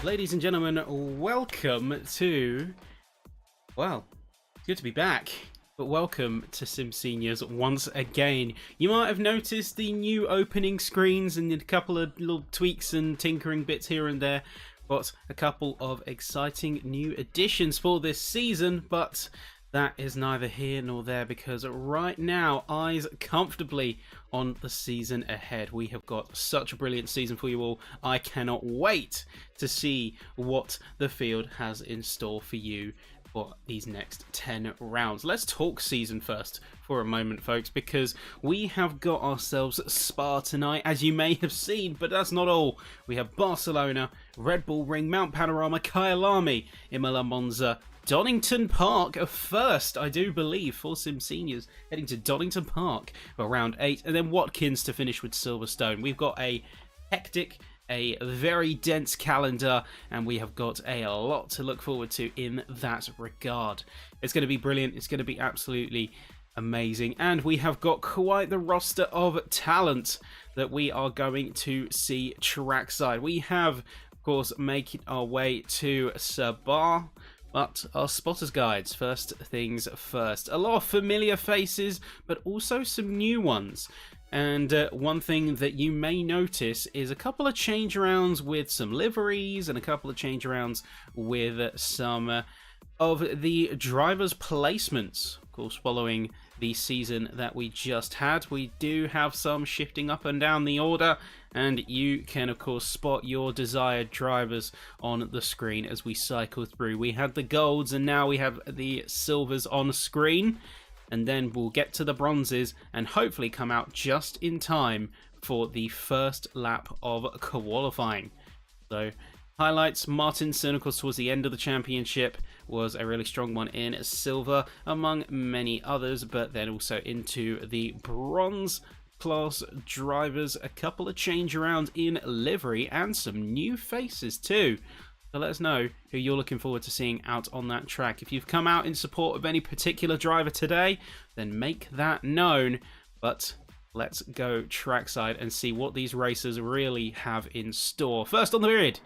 Ladies and gentlemen, welcome to, well, it's good to be back, but welcome to SIMseniors once again. You might have noticed the new opening screens and a couple of little tweaks and tinkering bits here and there, but a couple of exciting new additions for this season, but that is neither here nor there because right now, eyes comfortably on the season ahead. We have got such a brilliant season for you all. I cannot wait to see what the field has in store for you for these next 10 rounds. Let's talk season first for a moment, folks, because we have got ourselves Spa tonight, as you may have seen, but that's not all. We have Barcelona, Red Bull Ring, Mount Panorama, Kyalami, Imola, Monza, Donington Park, a first, I do believe, for SIMseniors, heading to Donington Park for round 8, and then Watkins to finish with Silverstone. We've got a hectic, a very dense calendar, and we have got a lot to look forward to in that regard. It's going to be brilliant, it's going to be absolutely amazing, and we have got quite the roster of talent that we are going to see trackside. We have, of course, making our way to Sabah. But our spotters guides, first things first. A lot of familiar faces, but also some new ones. And one thing that you may notice is a couple of change arounds with some liveries and a couple of change arounds with some of the drivers' placements. Of course, following the season that we just had, we do have some shifting up and down the order, and you can of course spot your desired drivers on the screen as we cycle through. We had the golds and now we have the silvers on screen, and then we'll get to the bronzes and hopefully come out just in time for the first lap of qualifying. So highlights: Martinson, of course, towards the end of the championship was a really strong one in silver, among many others, but then also into the bronze class drivers, a couple of change arounds in livery, and some new faces too. So let us know who you're looking forward to seeing out on that track. If you've come out in support of any particular driver today, then make that known. But let's go trackside and see what these racers really have in store. First on the grid,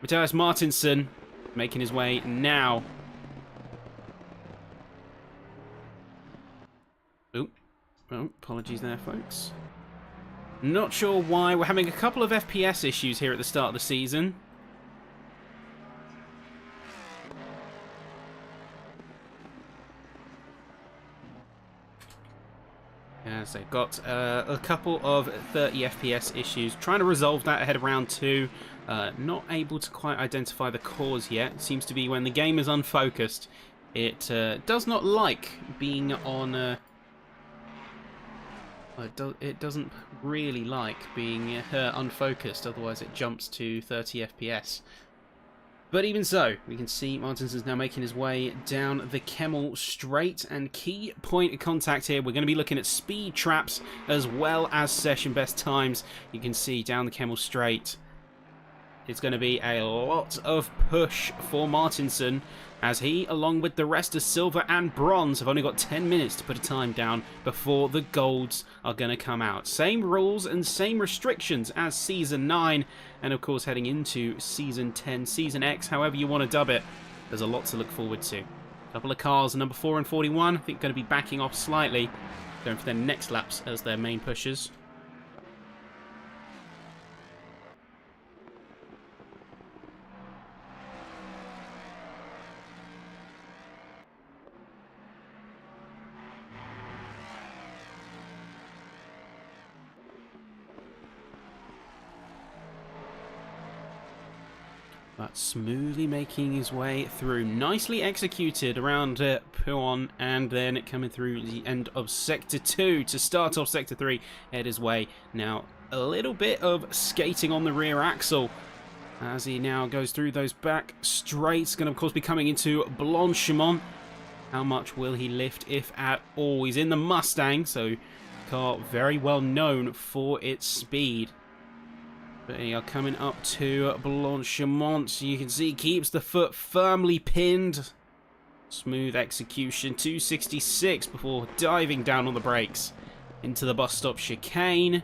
Matthias Martinson making his way now. Oh, apologies there, folks. Not sure why. We're having a couple of FPS issues here at the start of the season. Yes, they've got a couple of 30 FPS issues. Trying to resolve that ahead of round 2. Not able to quite identify the cause yet. It seems to be when the game is unfocused, it does not like being on... It doesn't really like being unfocused, otherwise it jumps to 30 FPS. But even so, we can see Martinson's now making his way down the Kemmel Straight, and key point of contact here, we're going to be looking at speed traps as well as session best times. You can see down the Kemmel Straight, it's going to be a lot of push for Martinson, as he, along with the rest of silver and bronze, have only got 10 minutes to put a time down before the golds are going to come out. Same rules and same restrictions as Season 9, and of course heading into Season 10, Season X, however you want to dub it. There's a lot to look forward to. A couple of cars, number 4 and 41, I think going to be backing off slightly, going for their next laps as their main pushers. But smoothly making his way through. Nicely executed around Puon, and then coming through the end of Sector 2 to start off Sector 3. Head his way now. A little bit of skating on the rear axle as he now goes through those back straights. Going to, of course, be coming into Blanchimont. How much will he lift, if at all? He's in the Mustang, so car very well known for its speed. But they are coming up to Blanchimont. You can see keeps the foot firmly pinned. Smooth execution, 266 before diving down on the brakes into the bus stop chicane.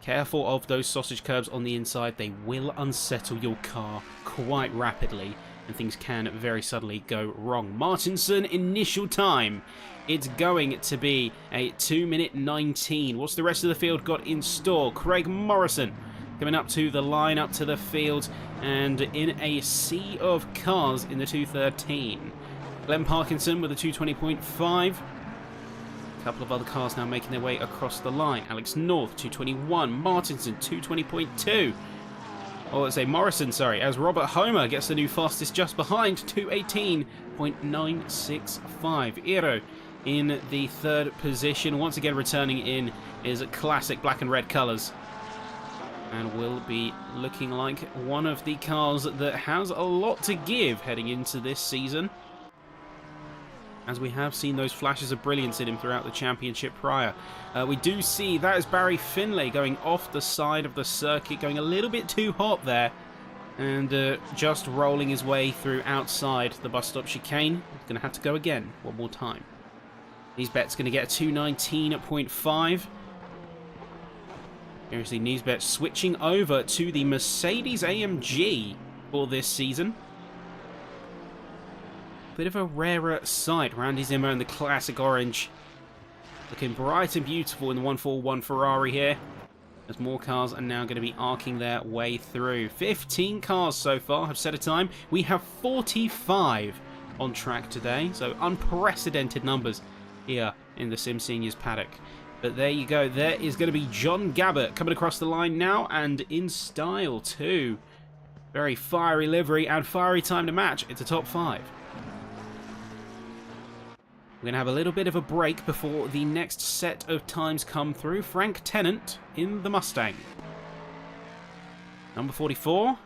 Careful of those sausage curbs on the inside. They will unsettle your car quite rapidly, and things can very suddenly go wrong. Martinson, initial time. It's going to be a 2:19. What's the rest of the field got in store? Craig Morrison coming up to the line, up to the field, and in a sea of cars in the 2:13. Glenn Parkinson with a 2:20.5. A couple of other cars now making their way across the line. Alex North, 2:21. Martinson, 2:20.2. Oh, let's say Morrison, sorry, as Robert Homer gets the new fastest just behind, 2:18.965. Iro in the third position. Once again returning in is classic black and red colours. And will be looking like one of the cars that has a lot to give heading into this season, as we have seen those flashes of brilliance in him throughout the championship prior. We do see that is Barry Finlay going off the side of the circuit, going a little bit too hot there, and just rolling his way through outside the bus stop chicane. He's going to have to go again one more time. Niesbet's going to get a 2:19.5. Seriously, Niesbet switching over to the Mercedes AMG for this season. Bit of a rarer sight. Randy Zimmer in the classic orange. Looking bright and beautiful in the 141 Ferrari here, as more cars are now going to be arcing their way through. 15 cars so far have set a time. We have 45 on track today, so unprecedented numbers here in the SimSeniors paddock. But there you go. There is going to be John Gabbert coming across the line now, and in style too. Very fiery livery and fiery time to match. It's a top 5. We're going to have a little bit of a break before the next set of times come through. Frank Tennant in the Mustang. Number 44.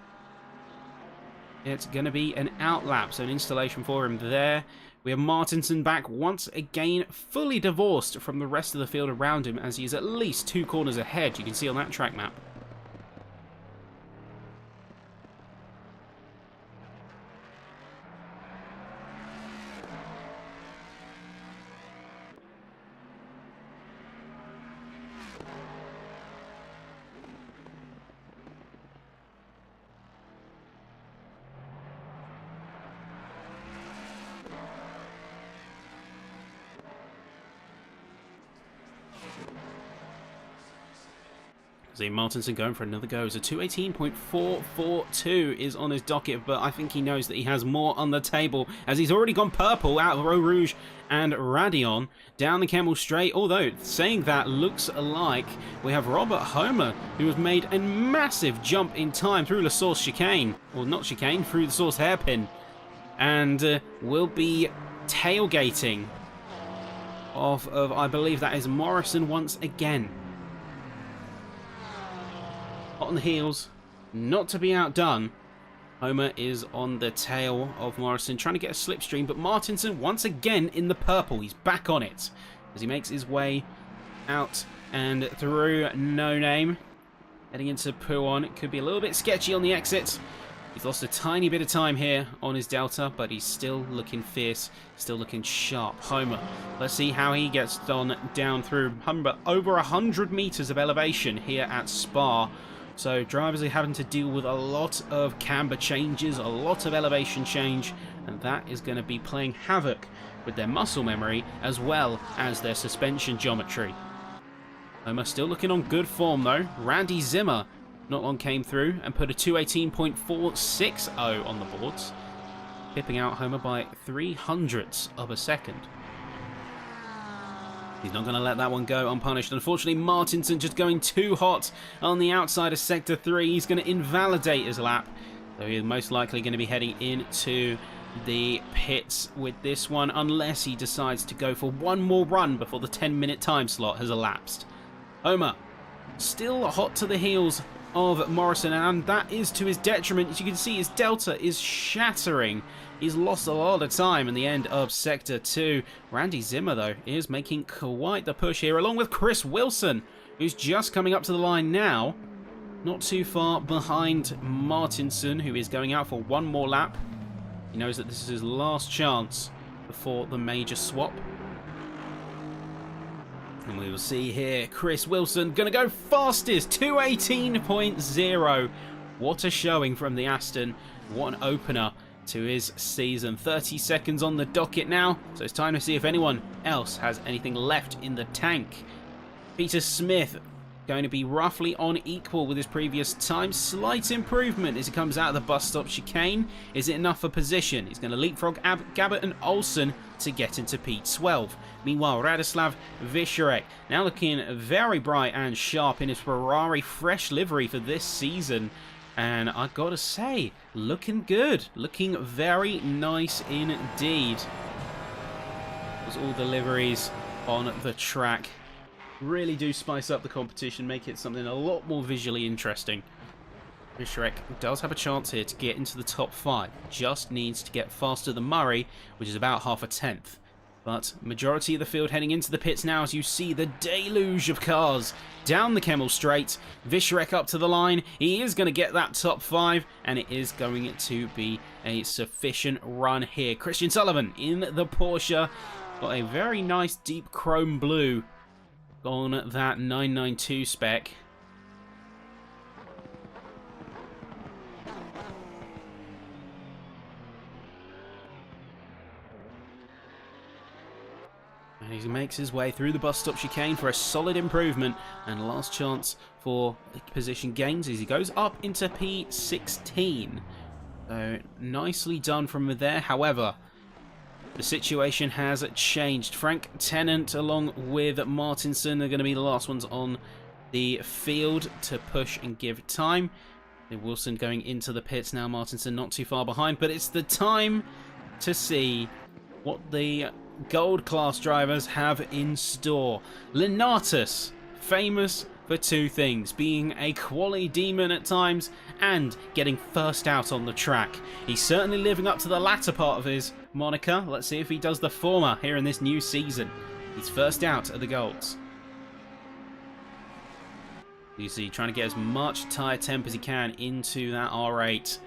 It's going to be an outlap, so an installation for him there. We have Martinson back once again, fully divorced from the rest of the field around him, as he is at least 2 corners ahead, you can see on that track map. See Martinson going for another go. So 2:18.442 is on his docket, but I think he knows that he has more on the table, as he's already gone purple out of Eau Rouge and Radion down the Kemmel Straight. Although, saying that, looks like we have Robert Homer, who has made a massive jump in time through La Source chicane, or not chicane, through the Source hairpin, and will be tailgating off of, I believe that is Morrison once again. Hot on the heels, not to be outdone. Homer is on the tail of Morrison, trying to get a slipstream, but Martinson once again in the purple. He's back on it as he makes his way out and through No Name, heading into Pouon. It could be a little bit sketchy on the exit. He's lost a tiny bit of time here on his Delta, but he's still looking fierce, still looking sharp. Homer, let's see how he gets on down through over 100 meters of elevation here at Spa. So drivers are having to deal with a lot of camber changes, a lot of elevation change, and that is going to be playing havoc with their muscle memory as well as their suspension geometry. Homer still looking on good form though. Randy Zimmer not long came through and put a 2:18.460 on the boards, pipping out Homer by 0.03 of a second. He's not going to let that one go unpunished. Unfortunately, Martinson just going too hot on the outside of Sector 3. He's going to invalidate his lap, so he's most likely going to be heading into the pits with this one, unless he decides to go for one more run before the 10-minute time slot has elapsed. Homer still hot to the heels of Morrison, and that is to his detriment. As you can see, his Delta is shattering. He's lost a lot of time in the end of Sector 2. Randy Zimmer, though, is making quite the push here, along with Chris Wilson, who's just coming up to the line now. Not too far behind Martinson, who is going out for one more lap. He knows that this is his last chance before the major swap. And we will see here, Chris Wilson going to go fastest, 2:18.0. What a showing from the Aston. What an opener to his season. 30 seconds on the docket now, so it's time to see if anyone else has anything left in the tank. Peter Smith going to be roughly on equal with his previous time. Slight improvement as he comes out of the bus stop chicane. Is it enough for position? He's going to leapfrog Gabbett and Olsen to get into P12. Meanwhile, Radoslav Visharek now looking very bright and sharp in his Ferrari fresh livery for this season. And I gotta say, looking good. Looking very nice indeed. There's all the liveries on the track. Really do spice up the competition, make it something a lot more visually interesting. Visharek does have a chance here to get into the top 5. Just needs to get faster than Murray, which is about half a tenth. But majority of the field heading into the pits now as you see the deluge of cars down the Kemmel Straight. Visharek up to the line. He is going to get that top 5 and it is going to be a sufficient run here. Christian Sullivan in the Porsche. Got a very nice deep chrome blue on that 992 spec. And he makes his way through the bus stop chicane for a solid improvement and last chance for position gains as he goes up into P16. So nicely done from there. However, the situation has changed. Frank Tennant along with Martinson are going to be the last ones on the field to push and give time. Wilson going into the pits now. Martinson not too far behind, but it's the time to see what the gold class drivers have in store. Lenatus, famous for two things, being a quali demon at times and getting first out on the track. He's certainly living up to the latter part of his moniker. Let's see if he does the former here in this new season. He's first out at the Golds. You see, trying to get as much tyre temp as he can into that R8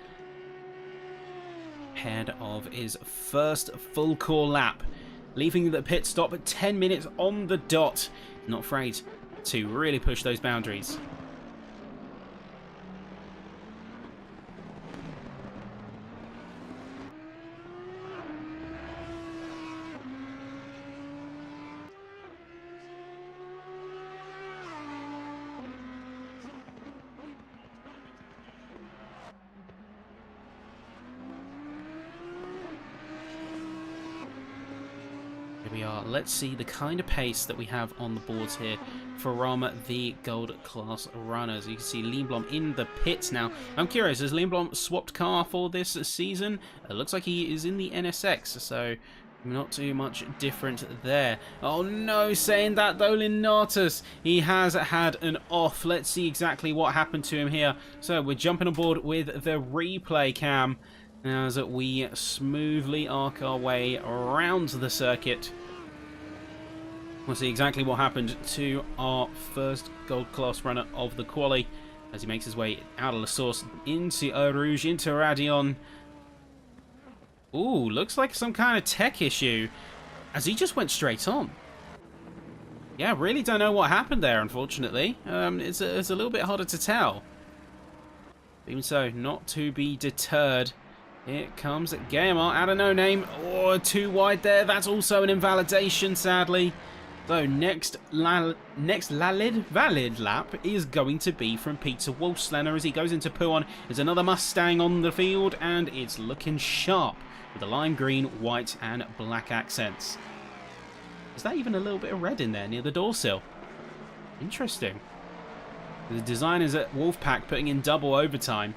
ahead of his first full core lap, leaving the pit stop at 10 minutes on the dot. Not afraid to really push those boundaries. Here we are. Let's see the kind of pace that we have on the boards here from the gold class runners. You can see Lindblom in the pits now. I'm curious, has Lindblom swapped car for this season? It looks like he is in the NSX, so not too much different there. Oh no, saying that though, Lenatus, he has had an off. Let's see exactly what happened to him here. So we're jumping aboard with the replay cam as we smoothly arc our way around the circuit. We'll see exactly what happened to our first gold class runner of the quali as he makes his way out of La Source into Eau Rouge, into Radion. Ooh, looks like some kind of tech issue as he just went straight on. Yeah, really don't know what happened there, unfortunately. It's a little bit harder to tell. Even so, not to be deterred. Here comes Guillemot out of no name. Oh, too wide there. That's also an invalidation, sadly. So next valid lap is going to be from Peter Wolfslanner as he goes into Pouon. There's another Mustang on the field and it's looking sharp with the lime green, white and black accents. Is that even a little bit of red in there near the door sill? Interesting. The designers at Wolfpack putting in double overtime.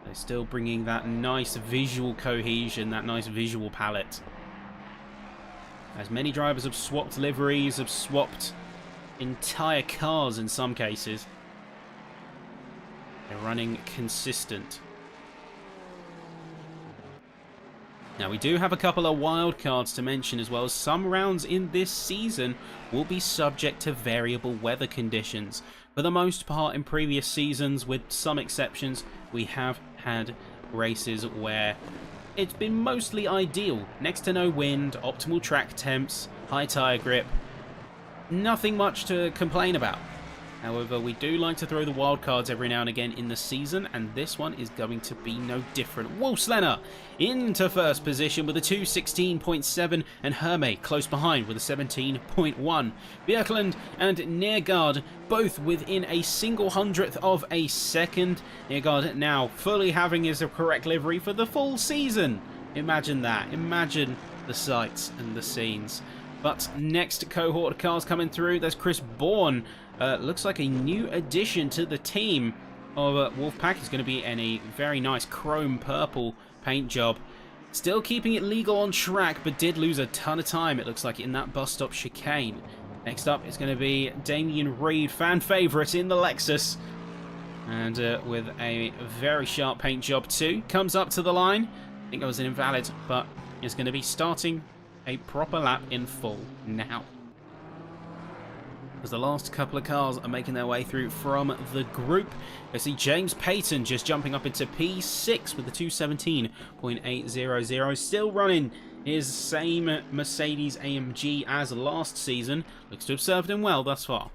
They're still bringing that nice visual cohesion, that nice visual palette. As many drivers have swapped liveries, have swapped entire cars in some cases. They're running consistent. Now we do have a couple of wild cards to mention as well. Some rounds in this season will be subject to variable weather conditions. For the most part in previous seasons, with some exceptions, we have had races where it's been mostly ideal. Next to no wind, optimal track temps, high tyre grip. Nothing much to complain about. However, we do like to throw the wildcards every now and again in the season, and this one is going to be no different. Wolfslenner into first position with a 2:16.7, and Hermé close behind with a 17.1. Bjerkland and Neergaard both within a single hundredth of a second. Neergaard now fully having his correct livery for the full season. Imagine that. Imagine the sights and the scenes. But next cohort of cars coming through, there's Chris Bourne. Looks like a new addition to the team of Wolfpack. Is going to be in a very nice chrome purple paint job. Still keeping it legal on track, but did lose a ton of time, it looks like, in that bus stop chicane. Next up is going to be Damien Reed, fan favourite in the Lexus. And with a very sharp paint job too. Comes up to the line. I think it was an invalid, but is going to be starting a proper lap in full now. As the last couple of cars are making their way through from the group, I see James Payton just jumping up into P6 with the 2:17.800, still running his same Mercedes AMG as last season. Looks to have served him well thus far.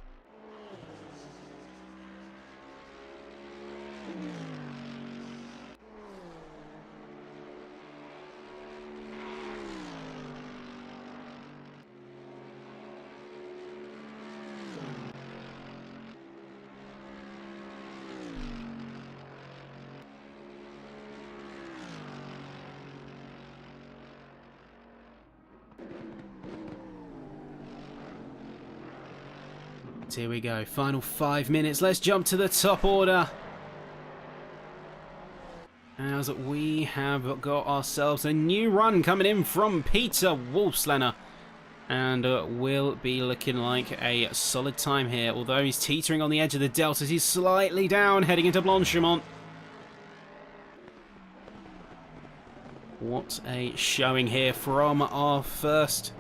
Here we go, final 5 minutes. Let's jump to the top order. As we have got ourselves a new run coming in from Peter Wolfslenner. And will be looking like a solid time here. Although he's teetering on the edge of the deltas, he's slightly down heading into Blanchimont. What a showing here from our first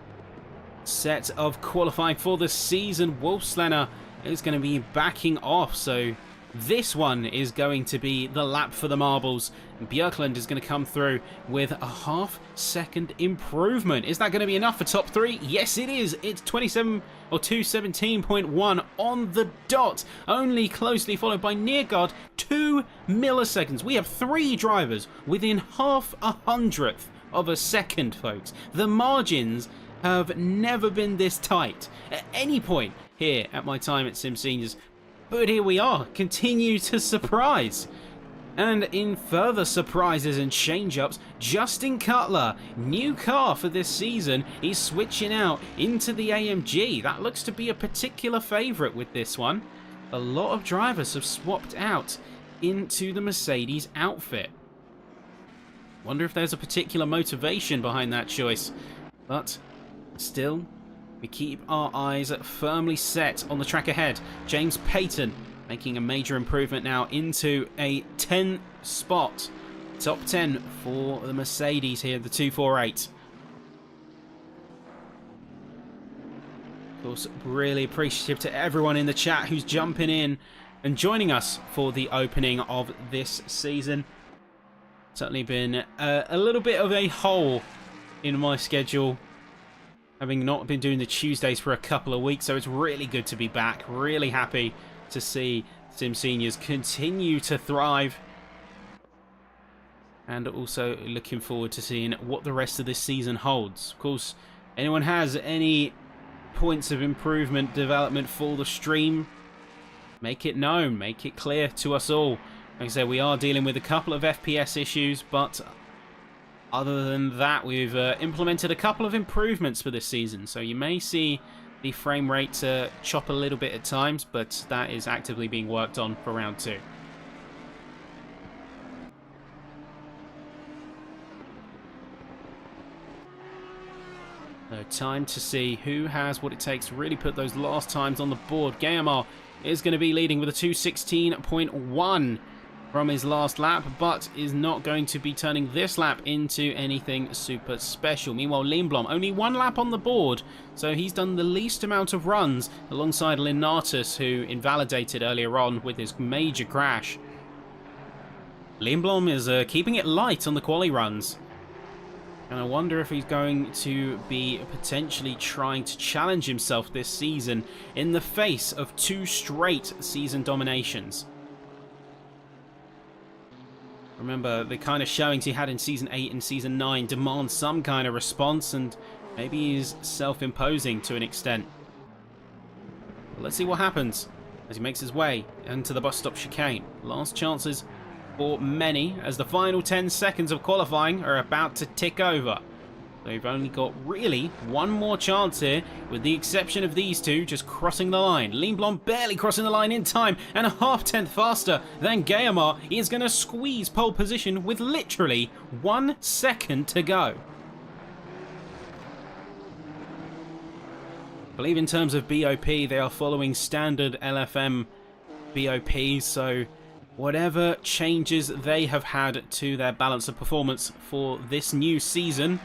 set of qualifying for the season. Wolfslenner is going to be backing off, so this one is going to be the lap for the marbles. Bjerkland is going to come through with a half-second improvement. Is that going to be enough for top three? Yes, it is. It's 2:17.1 on the dot, only closely followed by Neergaard, 2 milliseconds. We have 3 drivers within half a hundredth of a second, folks. The margins have never been this tight at any point here at my time at SimSeniors. But here we are, continue to surprise. And in further surprises and change-ups, Justin Cutler, new car for this season, is switching out into the AMG. That looks to be a particular favourite with this one. A lot of drivers have swapped out into the Mercedes outfit. Wonder if there's a particular motivation behind that choice. But still, we keep our eyes firmly set on the track ahead. James Payton making a major improvement now into a 10th spot. Top 10 for the Mercedes here, the 248. Of course, really appreciative to everyone in the chat who's jumping in and joining us for the opening of this season. Certainly been a little bit of a hole in my schedule, having not been doing the Tuesdays for a couple of weeks, so it's really good to be back. Really happy to see SimSeniors continue to thrive. And also looking forward to seeing what the rest of this season holds. Of course, anyone has any points of improvement, development for the stream, make it known, make it clear to us all. Like I said, we are dealing with a couple of FPS issues, but other than that, we've implemented a couple of improvements for this season. So you may see the frame rate chop a little bit at times, but that is actively being worked on for round 2. So time to see who has what it takes to really put those last times on the board. Guillemot is going to be leading with a 2:16.1 from his last lap, but is not going to be turning this lap into anything super special. Meanwhile, Lindblom, only 1 lap on the board, so he's done the least amount of runs alongside Linatus, who invalidated earlier on with his major crash. Lindblom is keeping it light on the quali runs. And I wonder if he's going to be potentially trying to challenge himself this season in the face of 2 straight season dominations. Remember, the kind of showings he had in Season 8 and Season 9 demand some kind of response, and maybe he's self-imposing to an extent. But let's see what happens as he makes his way into the bus stop chicane. Last chances for many as the final 10 seconds of qualifying are about to tick over. They've only got really one more chance here, with the exception of these two just crossing the line. Lindblom barely crossing the line in time and a half-tenth faster than Guillemard. He is going to squeeze pole position with literally 1 second to go. I believe in terms of BOP, they are following standard LFM BOP, so whatever changes they have had to their balance of performance for this new season,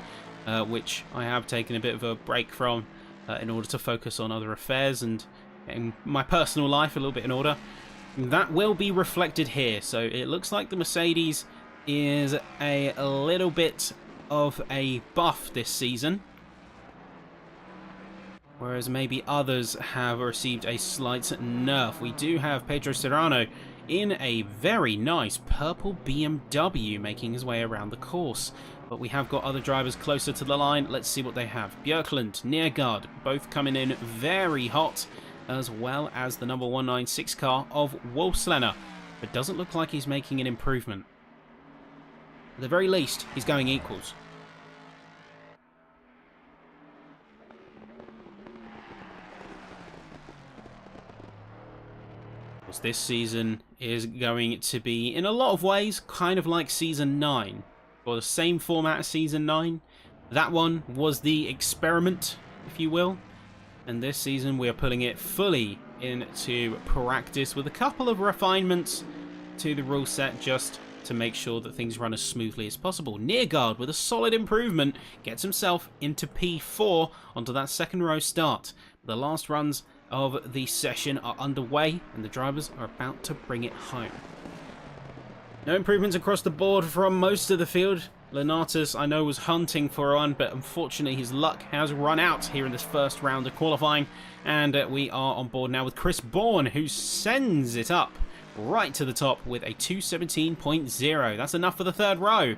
which I have taken a bit of a break from in order to focus on other affairs and getting my personal life a little bit in order, that will be reflected here. So it looks like the Mercedes is a little bit of a buff this season, whereas maybe others have received a slight nerf. We do have Pedro Serrano in a very nice purple BMW making his way around the course. But we have got other drivers closer to the line. Let's see what they have. Björklund, Neergaard, both coming in very hot, as well as the number 196 car of Wolfslenner. But doesn't look like he's making an improvement. At the very least, he's going equals. This season is going to be, in a lot of ways, kind of like Season 9, or the same format as Season 9. That one was the experiment, if you will, and this season we are putting it fully into practice with a couple of refinements to the rule set just to make sure that things run as smoothly as possible. Neergaard, with a solid improvement, gets himself into P4 onto that second row start. The last runs of the session are underway and the drivers are about to bring it home. No improvements across the board from most of the field. Lenatus, I know, was hunting for one, but unfortunately his luck has run out here in this first round of qualifying, and we are on board now with Chris Bourne, who sends it up right to the top with a 217.0. That's enough for the third row,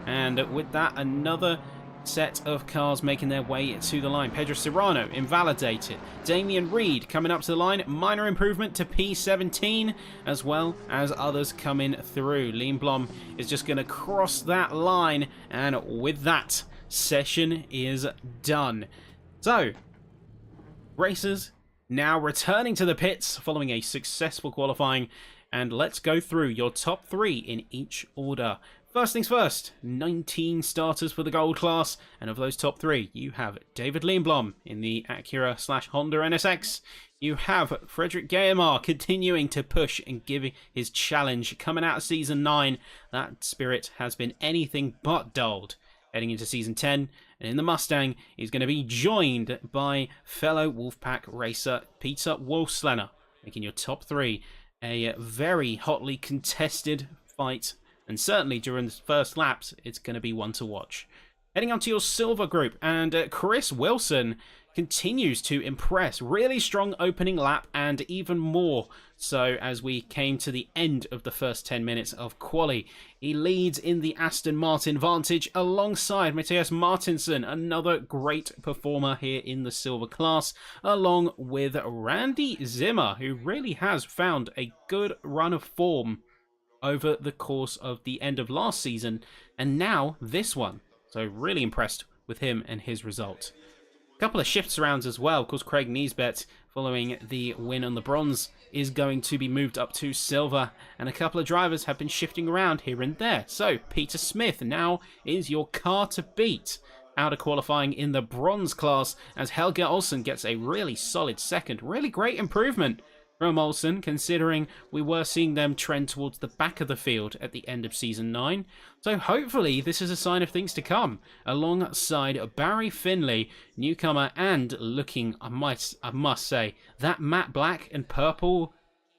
and with that, another set of cars making their way to the line. Pedro Serrano invalidated. Damien Reed coming up to the line. Minor improvement to P17, as well as others coming through. Lindblom is just going to cross that line, and with that, session is done. So, racers now returning to the pits following a successful qualifying, and let's go through your top 3 in each order. First things first, 19 starters for the gold class, and of those top 3, you have David Lindblom in the Acura/Honda NSX. You have Frederick Guillemard continuing to push and giving his challenge. Coming out of Season 9, that spirit has been anything but dulled. Heading into Season 10, and in the Mustang, he's going to be joined by fellow Wolfpack racer Peter Wolfslenner, making your top 3 a very hotly contested fight. And certainly during the first laps, it's going to be one to watch. Heading on to your silver group, and Chris Wilson continues to impress. Really strong opening lap, and even more so as we came to the end of the first 10 minutes of quali. He leads in the Aston Martin Vantage alongside Matthias Martinsson, another great performer here in the silver class, along with Randy Zimmer, who really has found a good run of form over the course of the end of last season and now this one. So really impressed with him and his result. A couple of shifts around as well. Of course, Craig Niesbet, following the win on the bronze, is going to be moved up to silver, and a couple of drivers have been shifting around here and there. So Peter Smith now is your car to beat out of qualifying in the bronze class, as Helge Olsen gets a really solid second. Really great improvement from Olsen, considering we were seeing them trend towards the back of the field at the end of Season 9. So hopefully this is a sign of things to come, alongside Barry Finley, newcomer, and looking, I must say, that matte black and purple,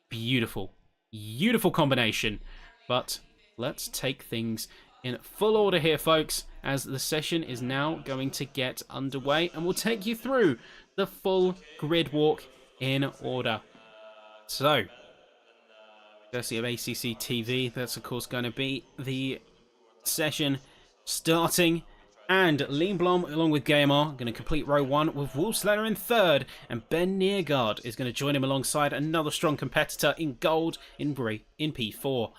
beautiful. Beautiful combination. But let's take things in full order here, folks, as the session is now going to get underway, and we'll take you through the full grid walk in order. So, courtesy of ACC TV, that's of course going to be the session starting. And Liam Blom, along with Gamer, going to complete row 1 with Wolfslayer in 3rd. And Ben Neergaard is going to join him alongside another strong competitor in gold in P4.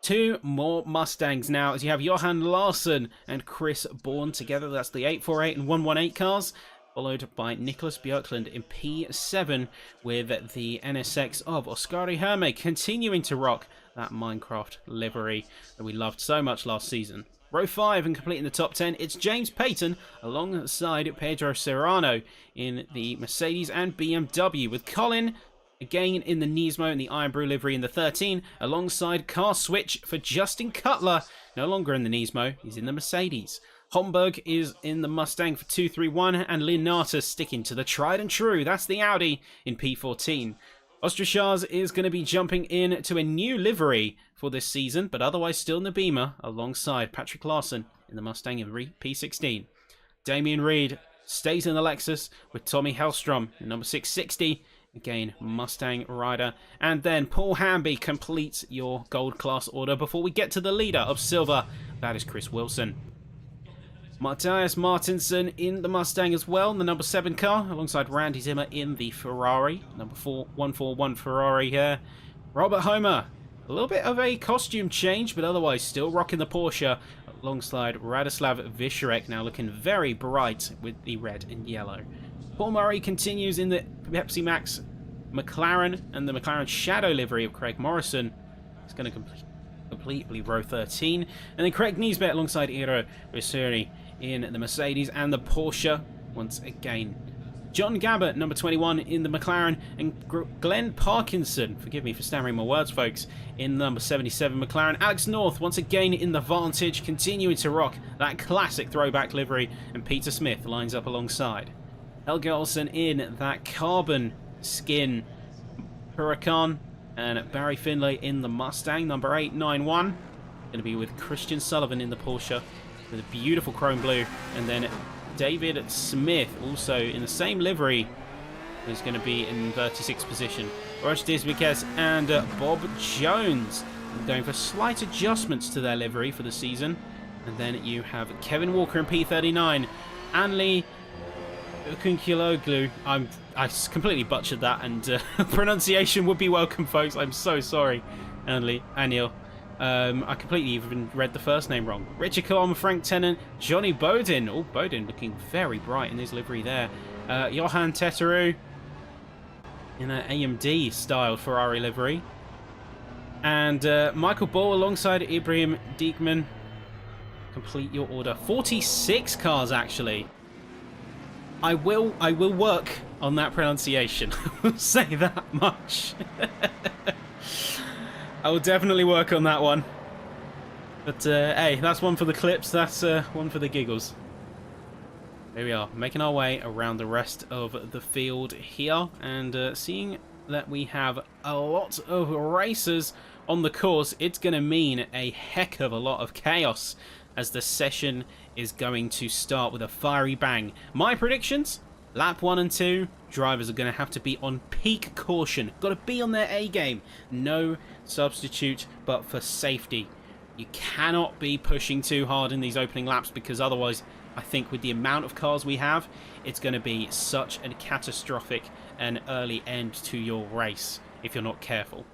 2 more Mustangs now, as you have Johan Larsson and Chris Bourne together. That's the 848 and 118 cars. Followed by Nicholas Björklund in P7 with the NSX of Oskari Herme continuing to rock that Minecraft livery that we loved so much last season. Row 5 and completing the top 10, it's James Payton alongside Pedro Serrano in the Mercedes and BMW, with Colin again in the Nismo and the Iron Brew livery in the 13, alongside car switch for Justin Cutler, no longer in the Nismo, he's in the Mercedes. Homburg is in the Mustang for 231, and Leonatus sticking to the tried and true, that's the Audi in P14. Ostrachaz is going to be jumping in to a new livery for this season, but otherwise still in the Beamer, alongside Patrick Larson in the Mustang in P16. Damien Reed stays in the Lexus with Tommy Hellstrom in number 660, again Mustang rider. And then Paul Hamby completes your gold class order before we get to the leader of silver, that is Chris Wilson. Matthias Martinsen in the Mustang as well, the number 7 car, alongside Randy Zimmer in the Ferrari, number 141 Ferrari here. Robert Homer, a little bit of a costume change, but otherwise still rocking the Porsche, alongside Radislav Visharek, now looking very bright with the red and yellow. Paul Murray continues in the Pepsi Max McLaren and the McLaren Shadow livery of Craig Morrison. He's going to completely row 13. And then Craig Niesbet alongside Iro Risuri in the Mercedes and the Porsche once again. John Gabbert, number 21 in the McLaren, and Glenn Parkinson, forgive me for stammering my words, folks, in number 77 McLaren. Alex North once again in the Vantage, continuing to rock that classic throwback livery, and Peter Smith lines up alongside. Helge Olsen in that carbon skin Huracan, and Barry Finlay in the Mustang, number 891. Going to be with Christian Sullivan in the Porsche with a beautiful chrome blue. And then David Smith, also in the same livery, is going to be in 36th position. Roche Disbiquez and Bob Jones going for slight adjustments to their livery for the season. And then you have Kevin Walker in P39. Anli Kunkuloglu. I completely butchered that, and pronunciation would be welcome, folks. I'm so sorry, Anil. I completely even read the first name wrong. Richard Colom, Frank Tennant, Johnny Bodin. Oh, Bodin looking very bright in his livery there. Johan Teteru in an AMD style Ferrari livery. And Michael Ball alongside Ibrahim Diekman. Complete your order. 46 cars, actually. I will work on that pronunciation. I will say that much. I will definitely work on that one. But hey, that's one for the clips. That's one for the giggles. There we are, making our way around the rest of the field here, and seeing that we have a lot of racers on the course, it's going to mean a heck of a lot of chaos as the session is going to start with a fiery bang. My predictions, lap 1 and 2, drivers are going to have to be on peak caution. Got to be on their A game. No substitute, but for safety. You cannot be pushing too hard in these opening laps, because otherwise, I think with the amount of cars we have, it's going to be such a catastrophic and early end to your race if you're not careful.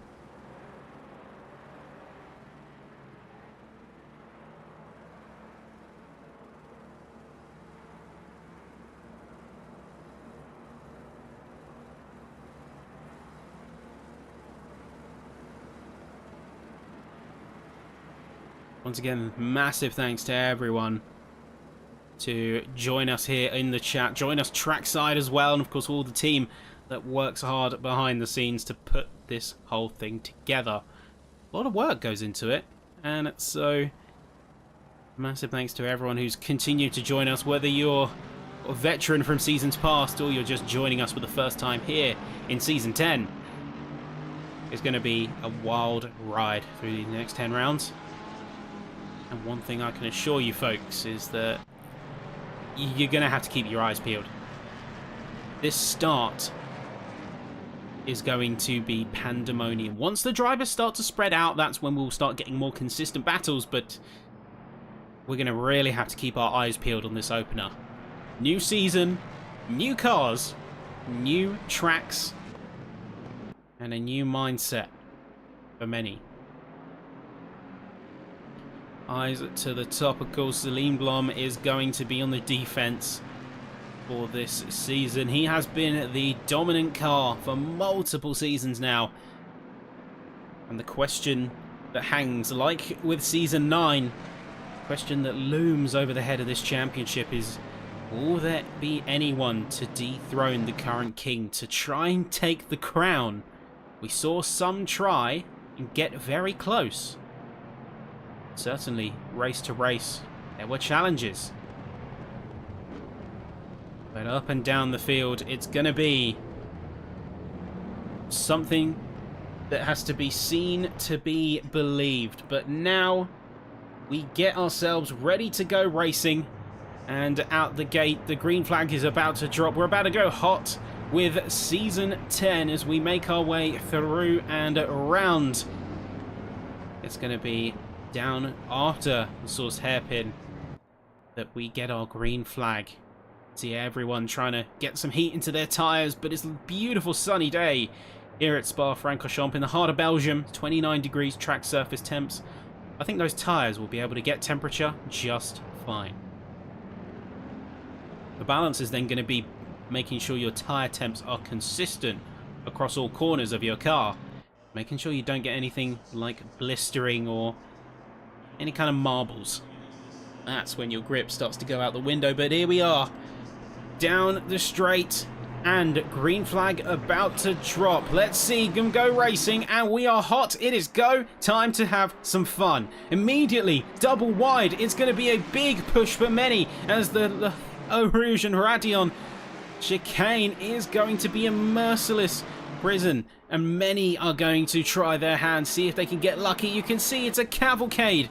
Once again, massive thanks to everyone to join us here in the chat, join us trackside as well, and of course all the team that works hard behind the scenes to put this whole thing together. A lot of work goes into it, and so massive thanks to everyone who's continued to join us, whether you're a veteran from seasons past or you're just joining us for the first time here in Season 10. It's going to be a wild ride through the next 10 rounds. And one thing I can assure you folks is that you're going to have to keep your eyes peeled. This start is going to be pandemonium. Once the drivers start to spread out, that's when we'll start getting more consistent battles, but we're going to really have to keep our eyes peeled on this opener. New season, new cars, new tracks, and a new mindset for many. Eyes to the top, of course. Celine Blom is going to be on the defense for this season. He has been the dominant car for multiple seasons now. And the question that hangs, like with season 9, the question that looms over the head of this championship is, will there be anyone to dethrone the current king, to try and take the crown? We saw some try and get very close. Certainly, race to race, there were challenges. But up and down the field, it's going to be something that has to be seen to be believed. But now we get ourselves ready to go racing. And out the gate, the green flag is about to drop. We're about to go hot with Season 10 as we make our way through and around. It's going to be down after the Source Hairpin that we get our green flag. See everyone trying to get some heat into their tyres, but it's a beautiful sunny day here at SPA Francorchamps in the heart of Belgium. 29 degrees track surface temps. I think those tyres will be able to get temperature just fine. The balance is then going to be making sure your tyre temps are consistent across all corners of your car. Making sure you don't get anything like blistering or any kind of marbles. That's when your grip starts to go out the window, but here we are. Down the straight, and green flag about to drop. Let's see them go racing, and we are hot. It is go time to have some fun. Immediately, double wide. It's going to be a big push for many as the Eau Rouge and Radion chicane is going to be a merciless prison, and many are going to try their hand, see if they can get lucky. You can see it's a cavalcade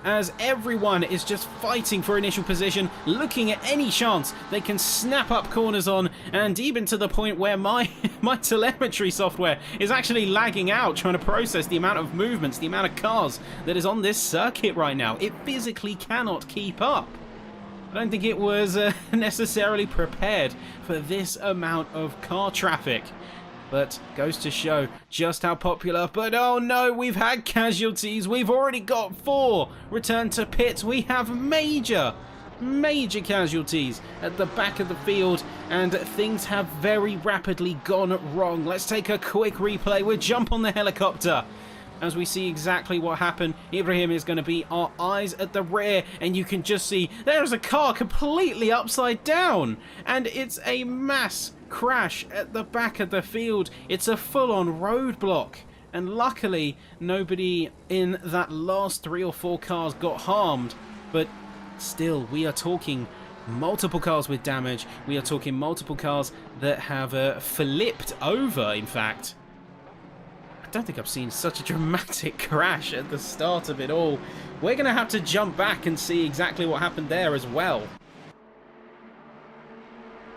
as everyone is just fighting for initial position, looking at any chance they can snap up corners on, and even to the point where my telemetry software is actually lagging out trying to process the amount of movements, the amount of cars that is on this circuit right now. It physically cannot keep up. I don't think it was necessarily prepared for this amount of car traffic. But goes to show just how popular. But oh no, we've had casualties. We've already got 4 return to pit. We have major casualties at the back of the field, and things have very rapidly gone wrong. Let's take a quick replay. We'll jump on the helicopter as we see exactly what happened. Ibrahim is going to be our eyes at the rear, and you can just see there's a car completely upside down, and it's a mass crash at the back of the field. It's a full-on roadblock, and luckily nobody in that last 3 or 4 cars got harmed, but still we are talking multiple cars with damage. We are talking multiple cars that have flipped over. In fact, I don't think I've seen such a dramatic crash at the start of it all. We're going to have to jump back and see exactly what happened there as well,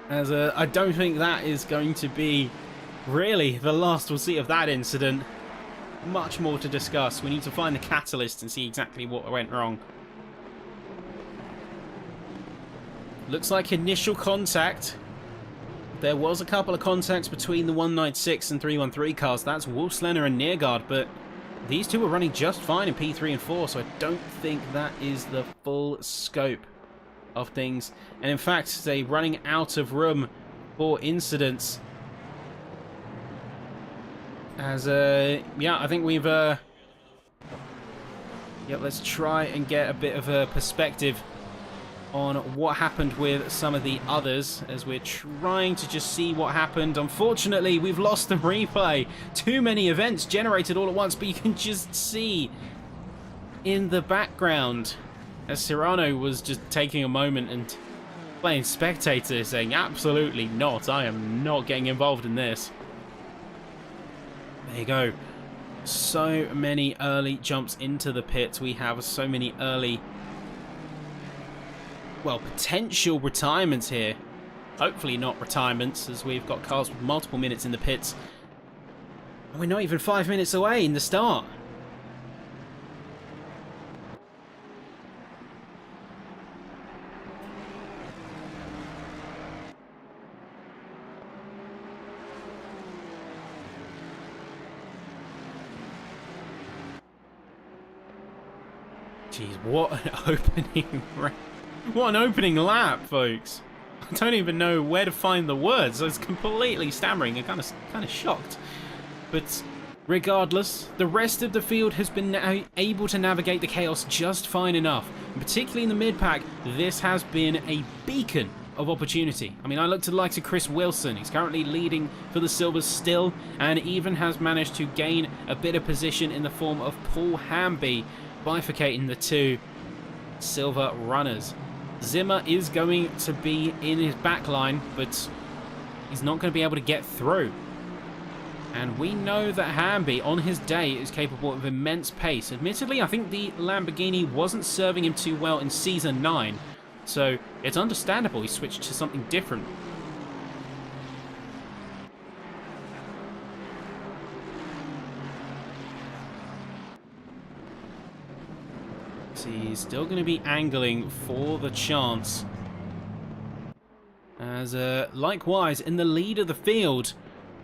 as I don't think that is going to be really the last we'll see of that incident. Much more to discuss. We need to find the catalyst and see exactly what went wrong. Looks like initial contact. There was a couple of contacts between the 196 and 313 cars. That's Wolfslenner and Neergaard, but these two were running just fine in P3 and 4, so I don't think that is the full scope of things. And in fact, they're running out of room for incidents. As yeah, I think we've yeah, let's try and get a bit of a perspective on what happened with some of the others as we're trying to just see what happened. Unfortunately, we've lost the replay. Too many events generated all at once, but you can just see in the background as Cyrano was just taking a moment and playing spectator, saying absolutely not, I am not getting involved in this. There you go. so many early jumps into the pits. We have so many early, well, potential retirements here. Hopefully not retirements, as we've got cars with multiple minutes in the pits. And we're not even 5 minutes away in the start. Jeez, what an opening what an opening lap, folks. I don't even know where to find the words. I was completely stammering and kind of shocked. But regardless, the rest of the field has been able to navigate the chaos just fine enough. And particularly in the mid-pack, this has been a beacon of opportunity. I mean, I look to the likes of Chris Wilson. He's currently leading for the Silvers still, and even has managed to gain a bit of position in the form of Paul Hamby, bifurcating the two silver runners. Zimmer is going to be in his back line, but he's not going to be able to get through. And we know that Hamby, on his day, is capable of immense pace. Admittedly, I think the Lamborghini wasn't serving him too well in Season 9, so it's understandable he switched to something different. He's still going to be angling for the chance. As likewise, in the lead of the field,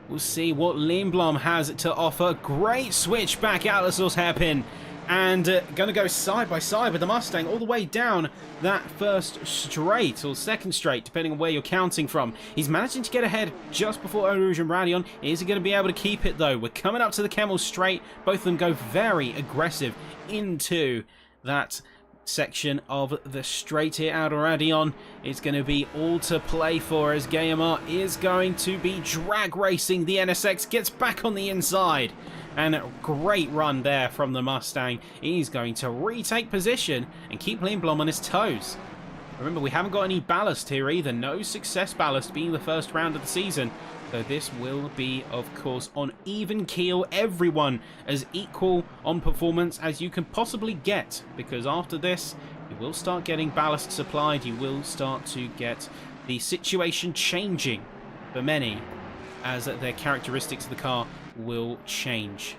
we'll see what Lindblom has to offer. Great switch back out of the hairpin. And going to go side by side with the Mustang all the way down that first straight, or second straight, depending on where you're counting from. He's managing to get ahead just before Eau Rouge and Radion. Is he going to be able to keep it, though? We're coming up to the Camel straight. Both of them go very aggressive into that section of the straight here out of Radion. It's going to be all to play for, as Guillemot is going to be drag racing the NSX, gets back on the inside, and a great run there from the Mustang. He's going to retake position and keep Lindblom on his toes. Remember, we haven't got any ballast here either. No success ballast, being the first round of the season. So this will be, of course, on even keel. Everyone as equal on performance as you can possibly get, because after this, you will start getting ballast supplied. You will start to get the situation changing for many, as their characteristics of the car will change.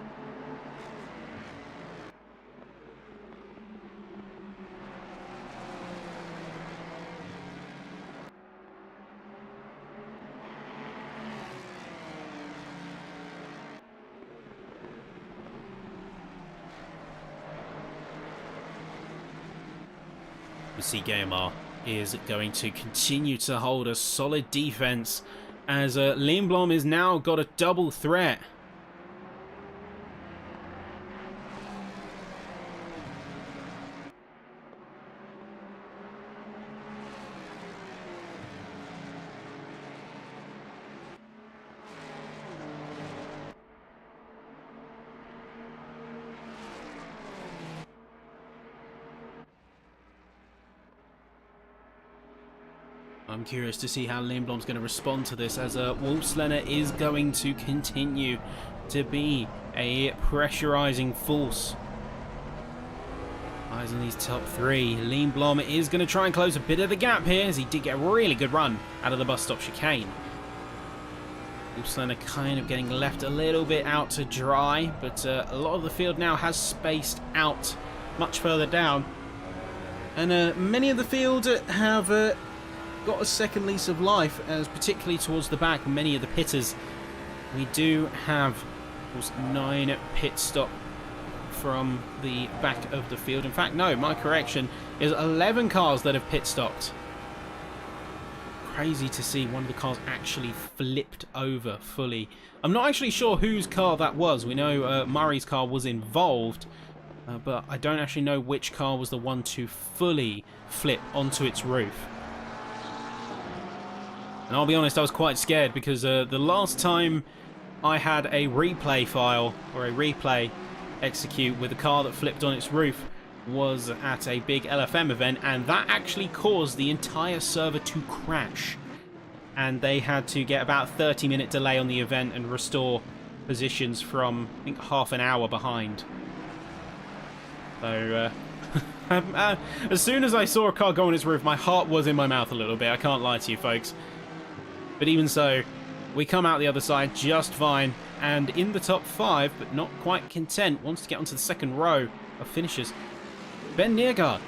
We see Guillemot is going to continue to hold a solid defense, as Lindblom is now got a double threat. I'm curious to see how Lindblom's going to respond to this, as Wolfslener is going to continue to be a pressurizing force. Eyes on these top three. Lindblom is going to try and close a bit of the gap here, as he did get a really good run out of the bus stop chicane. Wolfslener kind of getting left a little bit out to dry, but a lot of the field now has spaced out much further down. And many of the field have got a second lease of life, as particularly towards the back, many of the pitters. We do have, of course, 9 pit stop from the back of the field. In fact, no, my correction is 11 cars that have pit stopped. Crazy to see one of the cars actually flipped over fully. I'm not actually sure whose car that was. We know Murray's car was involved, but I don't actually know which car was the one to fully flip onto its roof. And I'll be honest, I was quite scared, because the last time I had a replay file, or a replay execute with a car that flipped on its roof, was at a big LFM event, and that actually caused the entire server to crash. And they had to get about a 30-minute delay on the event and restore positions from, I think, half an hour behind. So, as soon as I saw a car go on its roof, my heart was in my mouth a little bit. I can't lie to you, folks. But even so, we come out the other side just fine, and in the top 5, but not quite content, wants to get onto the second row of finishers. Ben Neergaard.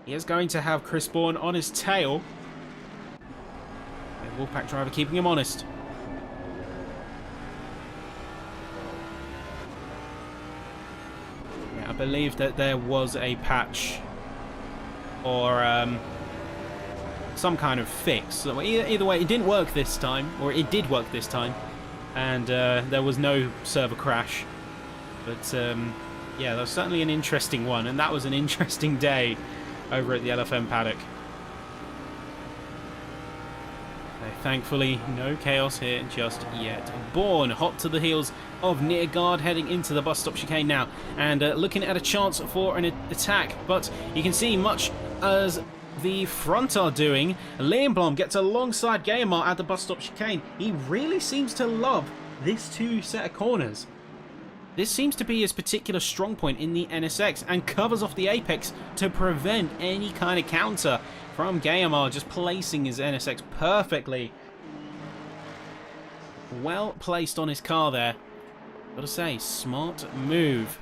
He is going to have Chris Bourne on his tail. The Wolfpack driver keeping him honest. Yeah, I believe that there was a patch or some kind of fix. So either way, it didn't work this time, or it did work this time, and there was no server crash. But yeah, that was certainly an interesting one, and that was an interesting day over at the LFM paddock. So thankfully, no chaos here just yet. Bourne hot to the heels of Neergaard, heading into the bus stop chicane now, and looking at a chance for an attack. But you can see, much as the front are doing, Leonblom gets alongside Guillemot at the bus stop chicane. He really seems to love this two set of corners. This seems to be his particular strong point in the NSX, and covers off the apex to prevent any kind of counter from Guillemot, just placing his NSX perfectly. Well placed on his car there. Gotta say, smart move.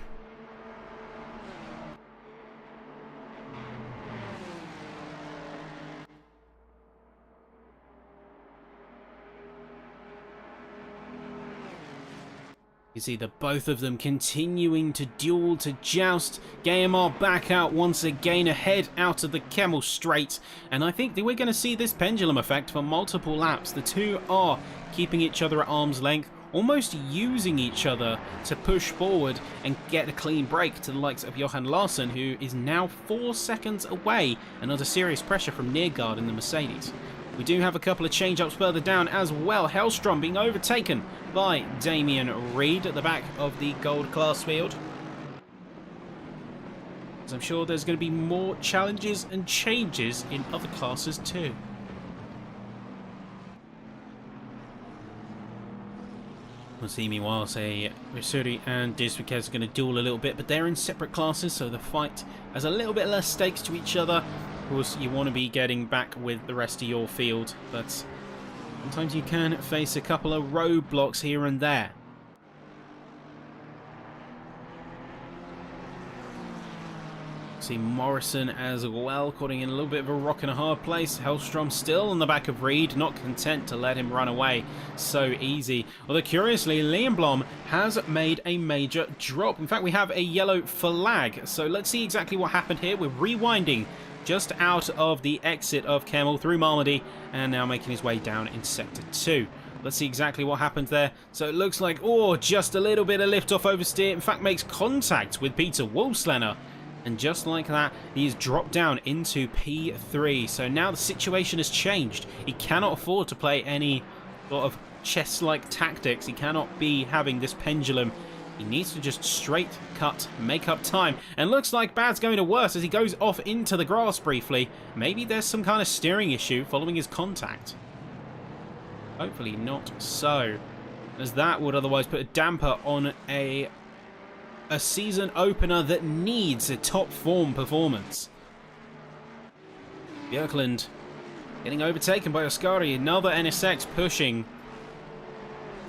You see the both of them continuing to duel, to joust. Guillemot back out once again, ahead out of the Camel Straight. And I think that we're going to see this pendulum effect for multiple laps. The two are keeping each other at arm's length, almost using each other to push forward and get a clean break to the likes of Johan Larsson, who is now 4 seconds away, and under serious pressure from Neergaard in the Mercedes. We do have a couple of change-ups further down as well. Hellstrom being overtaken by Damien Reed at the back of the gold class field. As I'm sure there's going to be more challenges and changes in other classes too. We'll see, meanwhile, say Risuri and Disviquez are going to duel a little bit, but they're in separate classes, so the fight has a little bit less stakes to each other. Of course, you want to be getting back with the rest of your field, but sometimes you can face a couple of roadblocks here and there. See Morrison as well, caught in a little bit of a rock and a hard place. Hellstrom still on the back of Reed, not content to let him run away so easy. Although curiously, Leonblom has made a major drop. In fact, we have a yellow flag. So let's see exactly what happened here. We're rewinding just out of the exit of Kemmel through Malmedy, and now making his way down in Sector 2. Let's see exactly what happened there. So it looks like, oh, just a little bit of lift-off oversteer. In fact, makes contact with Peter Wolfslener. And just like that, he's dropped down into P3. So now the situation has changed. He cannot afford to play any sort of chess-like tactics. He cannot be having this pendulum. He needs to just straight cut, make up time. And looks like bad's going to worse as he goes off into the grass briefly. Maybe there's some kind of steering issue following his contact. Hopefully not so, as that would otherwise put a damper on a season opener that needs a top form performance. Björklund getting overtaken by Oscari, another NSX pushing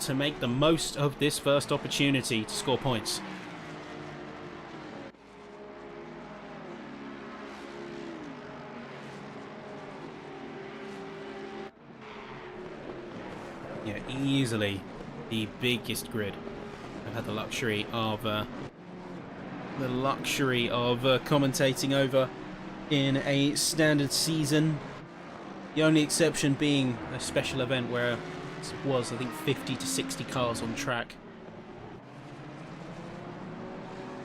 to make the most of this first opportunity to score points. Yeah, easily the biggest grid. I've had the luxury of commentating over in a standard season. The only exception being a special event where it was, I think, 50 to 60 cars on track.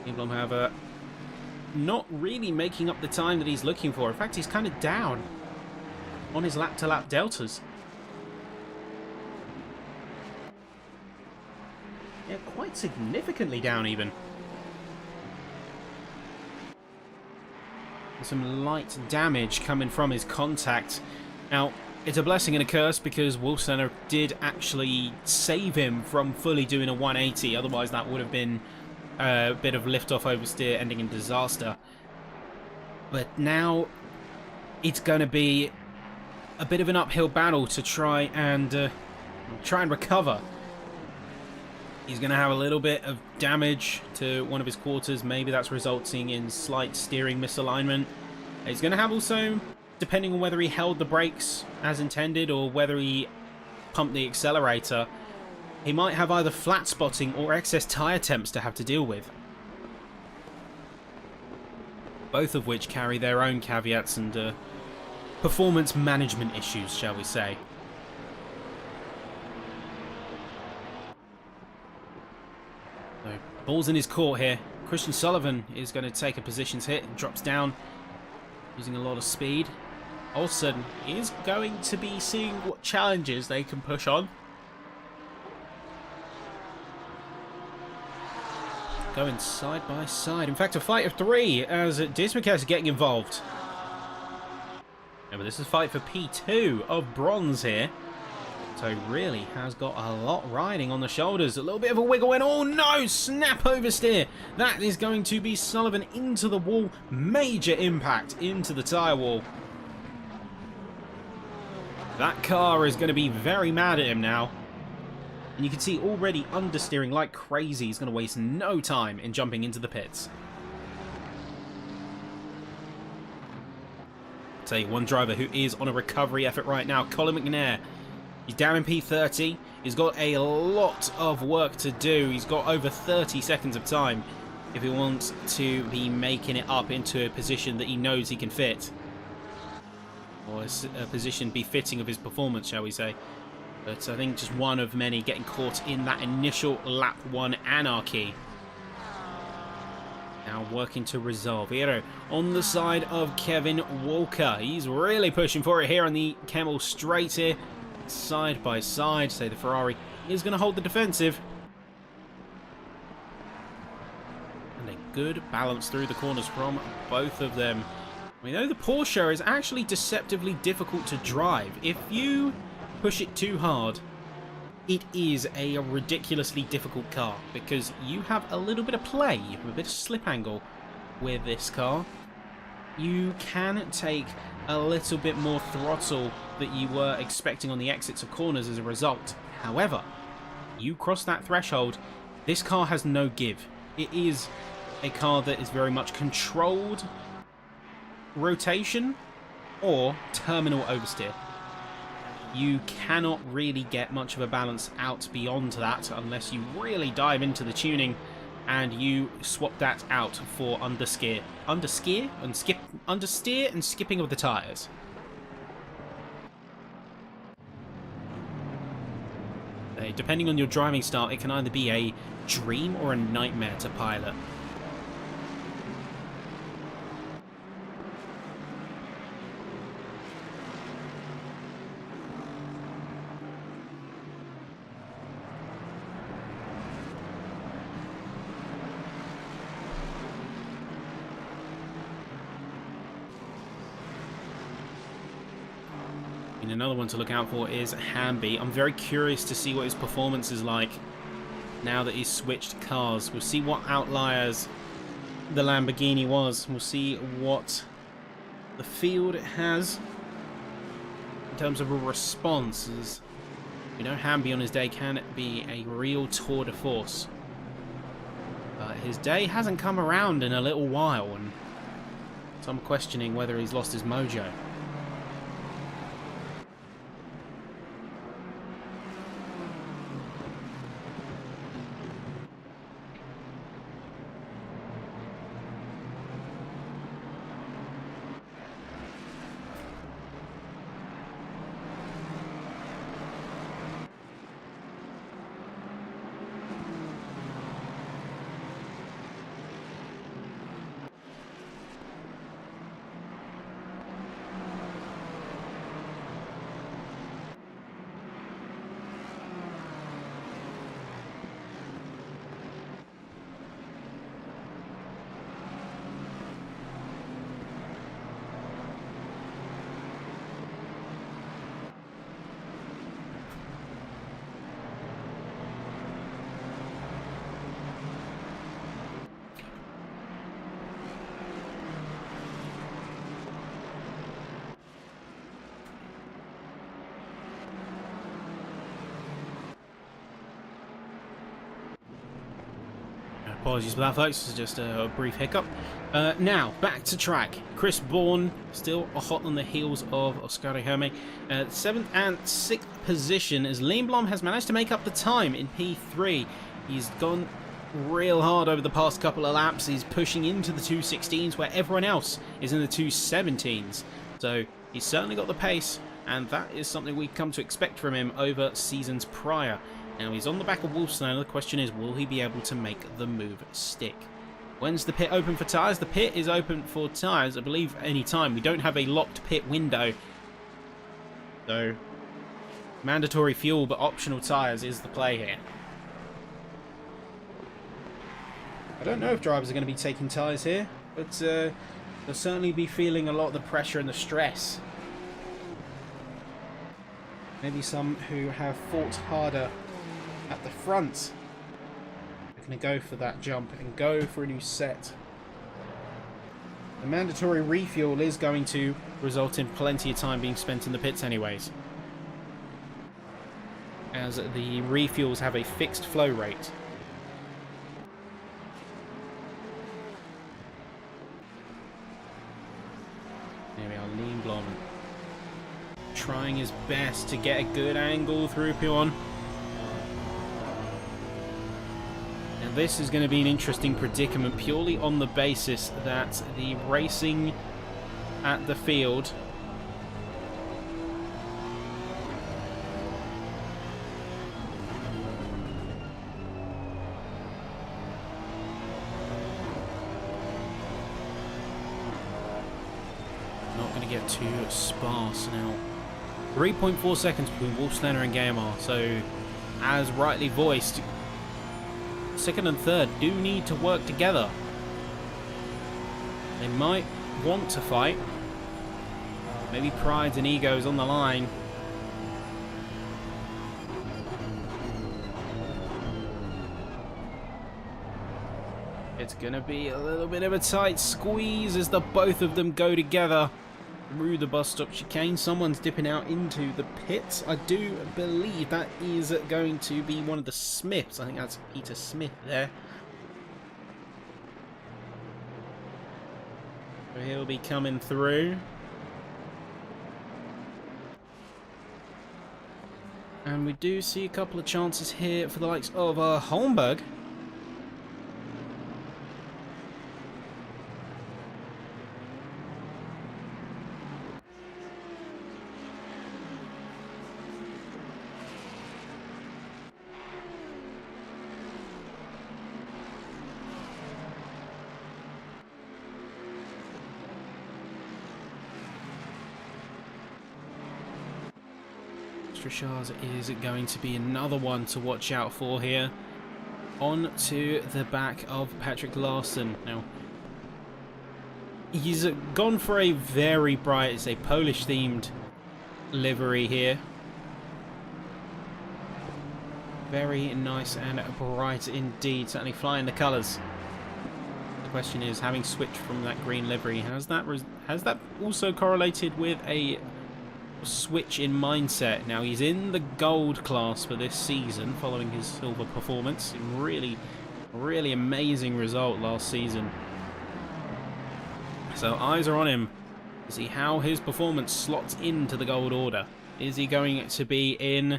Emblem, however, not really making up the time that he's looking for. In fact, he's kind of down on his lap-to-lap deltas. Yeah, quite significantly down even. Some light damage coming from his contact. Now, It's a blessing and a curse because Wolfsenner did actually save him from fully doing a 180. Otherwise, that would have been a bit of lift-off oversteer ending in disaster. But now it's going to be a bit of an uphill battle to try and recover. He's going to have a little bit of damage to one of his quarters. Maybe that's resulting in slight steering misalignment. He's going to have also, depending on whether he held the brakes as intended or whether he pumped the accelerator, he might have either flat spotting or excess tyre temps to have to deal with. Both of which carry their own caveats and performance management issues, shall we say. So, ball's in his court here. Christian Sullivan is going to take a positions hit and drops down, using a lot of speed. Olsen is going to be seeing what challenges they can push on. Going side by side. In fact, a fight of three as Dismukes is getting involved. Remember, this is a fight for P2 of bronze here. So really has got a lot riding on the shoulders. A little bit of a wiggle and oh no! Snap oversteer. That is going to be Sullivan into the wall. Major impact into the tyre wall. That car is going to be very mad at him now. And you can see already understeering like crazy. He's going to waste no time in jumping into the pits. Tell you one driver who is on a recovery effort right now, Colin McNair. He's down in P30. He's got a lot of work to do. He's got over 30 seconds of time if he wants to be making it up into a position that he knows he can fit. Or a position befitting of his performance, shall we say. But I think just one of many getting caught in that initial lap 1 anarchy. Now working to resolve. Hero on the side of Kevin Walker. He's really pushing for it here on the Kemmel straight here. Side by side, say the Ferrari is going to hold the defensive. And a good balance through the corners from both of them. We know the Porsche is actually deceptively difficult to drive. If you push it too hard, it is a ridiculously difficult car because you have a little bit of play, you have a bit of slip angle with this car. You can take a little bit more throttle that you were expecting on the exits of corners as a result. However, you cross that threshold, this car has no give. It is a car that is very much controlled rotation or terminal oversteer. You cannot really get much of a balance out beyond that unless you really dive into the tuning and you swap that out for understeer and skipping of the tyres. Depending on your driving style, it can either be a dream or a nightmare to pilot. Another one to look out for is Hamby. I'm very curious to see what his performance is like now that he's switched cars. We'll see what outliers the Lamborghini was. We'll see what the field has in terms of a response. As you know, Hamby on his day can be a real tour de force. But his day hasn't come around in a little while, and so I'm questioning whether he's lost his mojo. Apologies for that, folks. It's just a brief hiccup. Now, back to track. Chris Bourne, still hot on the heels of Oscar Herme. 7th and 6th position as Lindblom has managed to make up the time in P3. He's gone real hard over the past couple of laps. He's pushing into the 2:16s where everyone else is in the 2:17s. So he's certainly got the pace, and that is something we've come to expect from him over seasons prior. Now he's on the back of Wolfsnare. The question is, will he be able to make the move stick? When's the pit open for tyres? The pit is open for tyres, I believe, any time. We don't have a locked pit window. So, mandatory fuel but optional tyres is the play here. I don't know if drivers are going to be taking tyres here, but they'll certainly be feeling a lot of the pressure and the stress. Maybe some who have fought harder at the front are going to go for that jump and go for a new set. The mandatory refuel is going to result in plenty of time being spent in the pits anyways, as the refuels have a fixed flow rate. There we are, Lindblom trying his best to get a good angle through Pion. And this is going to be an interesting predicament purely on the basis that the racing at the field not going to get too sparse now. 3.4 seconds between Wolfsnare and Gaimar, so as rightly voiced, second and third do need to work together. They might want to fight. Maybe pride and egos on the line. It's going to be a little bit of a tight squeeze as the both of them go together through the bus stop chicane. Someone's dipping out into the pits. I do believe that is going to be one of the Smiths. I think that's Peter Smith there. So he'll be coming through. And we do see a couple of chances here for the likes of Holmberg. Strachars is going to be another one to watch out for here. On to the back of Patrick Larson. Now, he's gone for a very bright, it's a Polish themed livery here. Very nice and bright indeed, certainly flying the colours. The question is, having switched from that green livery, has that also correlated with a switch in mindset? Now he's in the gold class for this season following his silver performance. Really amazing result last season. So eyes are on him to see how his performance slots into the gold order. Is he going to be in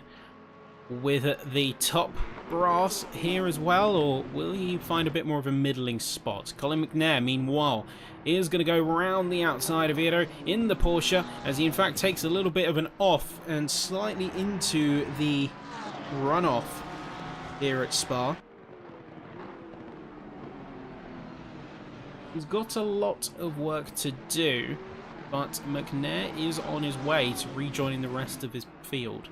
with the top brass here as well, or will he find a bit more of a middling spot? Colin McNair, meanwhile, is going to go round the outside of Vieto in the Porsche, as he in fact takes a little bit of an off and slightly into the runoff here at Spa. He's got a lot of work to do, but McNair is on his way to rejoining the rest of his field.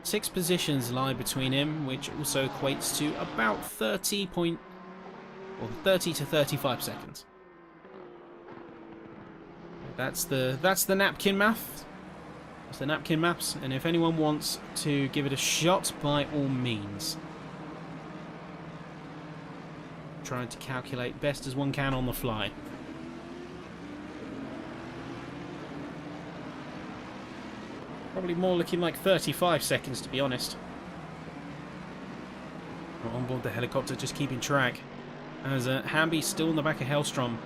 6 positions lie between him, which also equates to about 30 to 35 seconds. That's the napkin math. That's the napkin maps, and if anyone wants to give it a shot, by all means. Trying to calculate best as one can on the fly. Probably more looking like 35 seconds, to be honest. We're on board the helicopter, just keeping track. As Hamby still on the back of Hellstrom.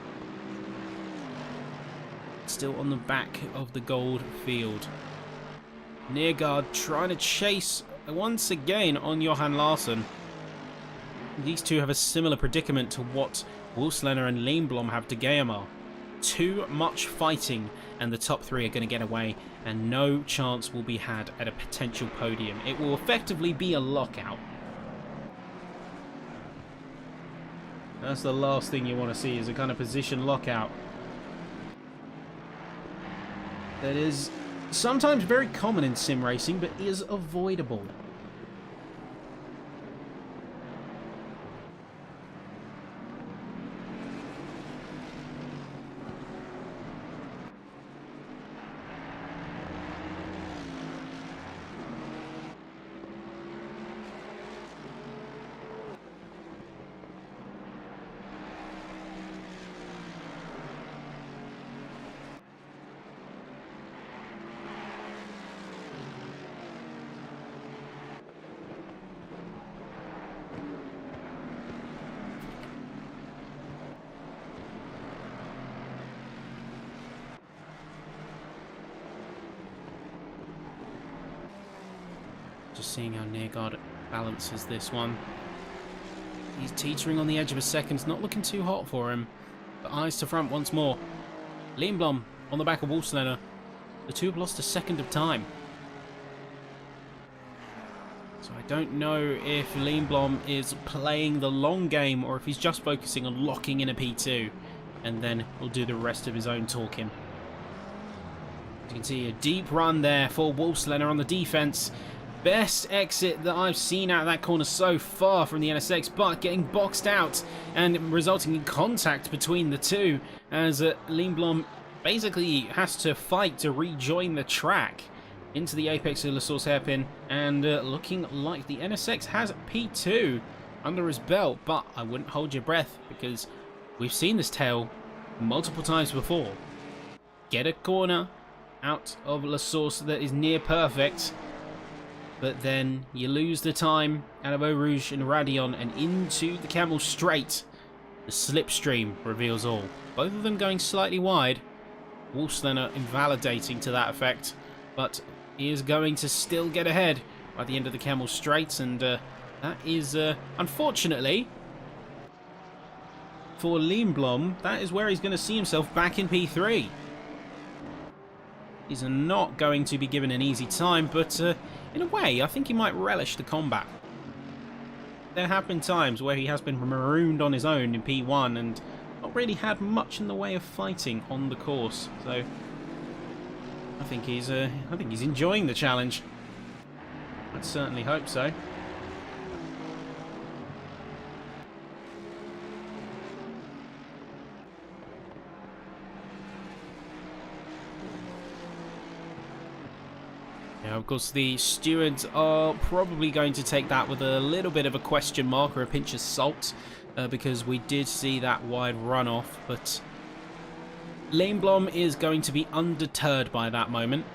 Still on the back of the gold field. Neergaard trying to chase once again on Johan Larsson. These two have a similar predicament to what Wolfslener and Lindblom have to Geomar. Too much fighting, and the top three are going to get away, and no chance will be had at a potential podium. It will effectively be a lockout. That's the last thing you want to see, is a kind of position lockout. That is sometimes very common in sim racing, but is avoidable. Just seeing how Neergaard balances this one. He's teetering on the edge of a second. It's not looking too hot for him. But eyes to front once more. Lindblom on the back of Wolfslener. The two have lost a second of time. So I don't know if Lindblom is playing the long game or if he's just focusing on locking in a P2. And then he'll do the rest of his own talking. As you can see, a deep run there for Wolfslener on the defense. Best exit that I've seen out of that corner so far from the NSX, but getting boxed out and resulting in contact between the two as Lindblom basically has to fight to rejoin the track into the apex of La Source hairpin, and looking like the NSX has P2 under his belt, but I wouldn't hold your breath because we've seen this tail multiple times before. Get a corner out of La Source that is near perfect, but then you lose the time out of Eau Rouge and Radion and into the Camel Straight. The slipstream reveals all. Both of them going slightly wide. Wolfslener invalidating to that effect, but he is going to still get ahead by the end of the Camel Straight, and that is, unfortunately, for Lindblom, that is where he's going to see himself back in P3. He's not going to be given an easy time, but in a way, I think he might relish the combat. There have been times where he has been marooned on his own in P1 and not really had much in the way of fighting on the course. So I think he's enjoying the challenge. I'd certainly hope so. Now, of course, the stewards are probably going to take that with a little bit of a question mark or a pinch of salt, because we did see that wide runoff, but Lindblom is going to be undeterred by that moment.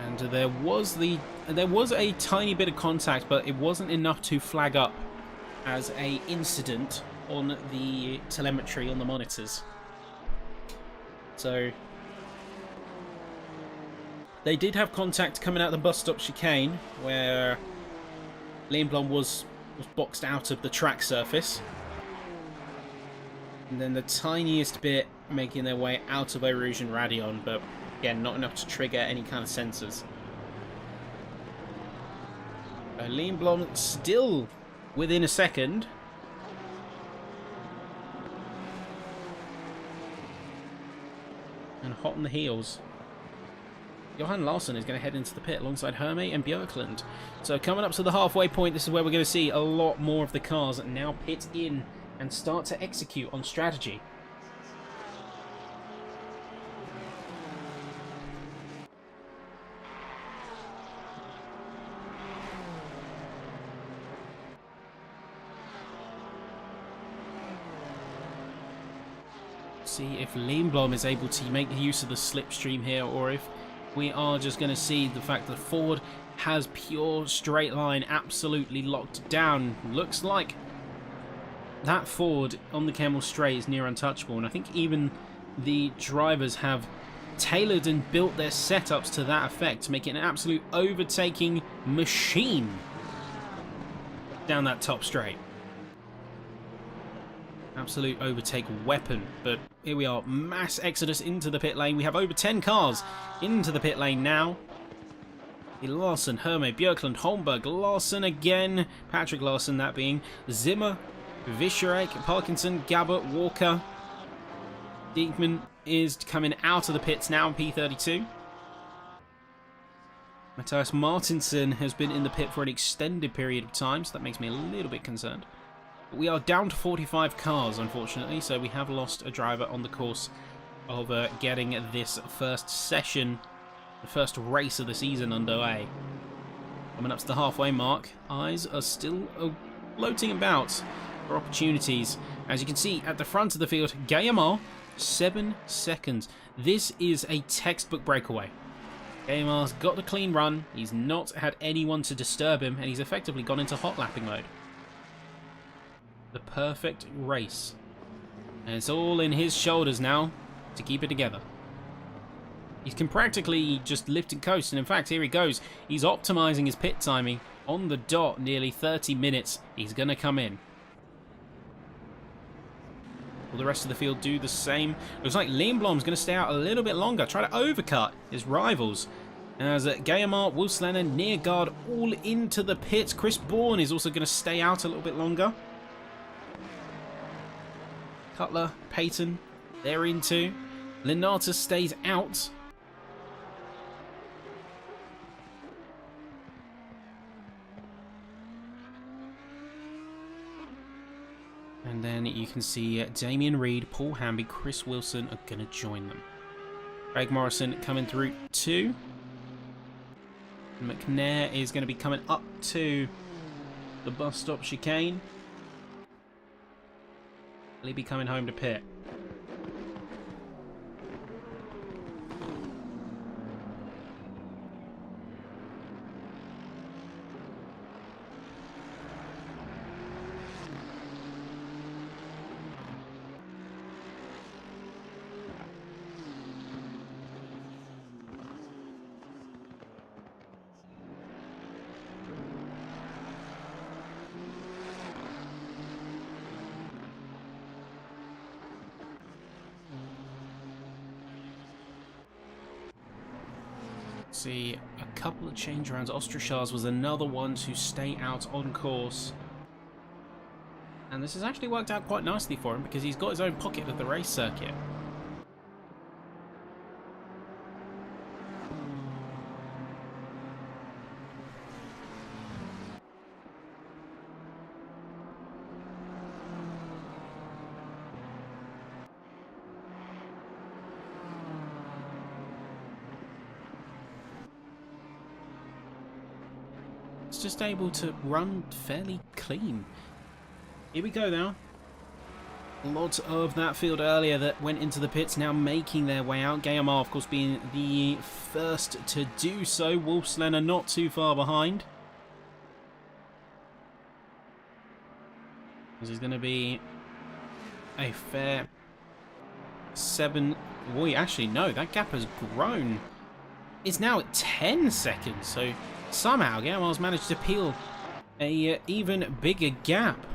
And there was a tiny bit of contact, but it wasn't enough to flag up as an incident on the telemetry on the monitors. So they did have contact coming out the bus stop chicane, where Lindblom was boxed out of the track surface. And then the tiniest bit making their way out of Eau Rouge and Radion, but again, not enough to trigger any kind of sensors. Lindblom still within a second. And hot on the heels. Johan Larsson is going to head into the pit alongside Hermé and Björklund. So coming up to the halfway point, this is where we're going to see a lot more of the cars now pit in and start to execute on strategy. See if Lindblom is able to make use of the slipstream here, or if we are just going to see the fact that Ford has pure straight line absolutely locked down. Looks like that Ford on the Kemmel Straight is near untouchable, and I think even the drivers have tailored and built their setups to that effect to make it an absolute overtaking machine down that top straight. Absolute overtake weapon. But here we are, mass exodus into the pit lane. We have over 10 cars into the pit lane now. Larson, Herme, Björklund, Holmberg, Larson again, Patrick Larson, that being Zimmer, Vischerek, Parkinson, Gabbert, Walker. Diekman is coming out of the pits now in P32. Matthias Martinsen has been in the pit for an extended period of time, so that makes me a little bit concerned. But we are down to 45 cars, unfortunately, so we have lost a driver on the course of getting this first session, the first race of the season underway. Coming up to the halfway mark, eyes are still floating about for opportunities. As you can see at the front of the field, Guillemot, 7 seconds. This is a textbook breakaway. Guillemart's got the clean run, he's not had anyone to disturb him, and he's effectively gone into hot lapping mode. The perfect race. And it's all in his shoulders now to keep it together. He can practically just lift and coast, and in fact, here he goes. He's optimizing his pit timing on the dot, nearly 30 minutes. He's going to come in. Will the rest of the field do the same? Looks like Lindblom's going to stay out a little bit longer, try to overcut his rivals. As Guillemot, Wolfslener, Neergaard all into the pits. Chris Bourne is also going to stay out a little bit longer. Cutler, Payton, they're in too. Linata stays out. And then you can see Damien Reed, Paul Hamby, Chris Wilson are going to join them. Craig Morrison coming through too. McNair is going to be coming up to the bus stop chicane. Will he be coming home to pit? See a couple of change rounds. Ostrachaz was another one to stay out on course. And this has actually worked out quite nicely for him because he's got his own pocket of the race circuit. Just able to run fairly clean. Here we go now. Lots of that field earlier that went into the pits now making their way out. Guillemot, of course, being the first to do so. Wolfslener not too far behind. This is going to be a fair 7. Wait, actually, no, that gap has grown. It's now at 10 seconds, so somehow Guillemot's managed to peel a even bigger gap.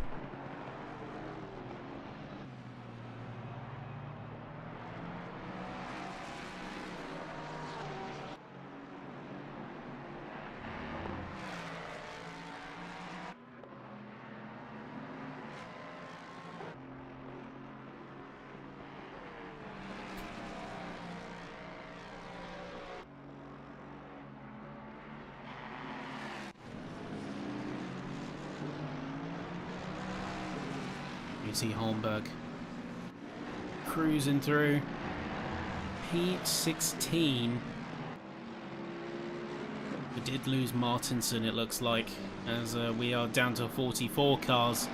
You see Holmberg cruising through P16. We did lose Martinson, it looks like, as we are down to 44 cars.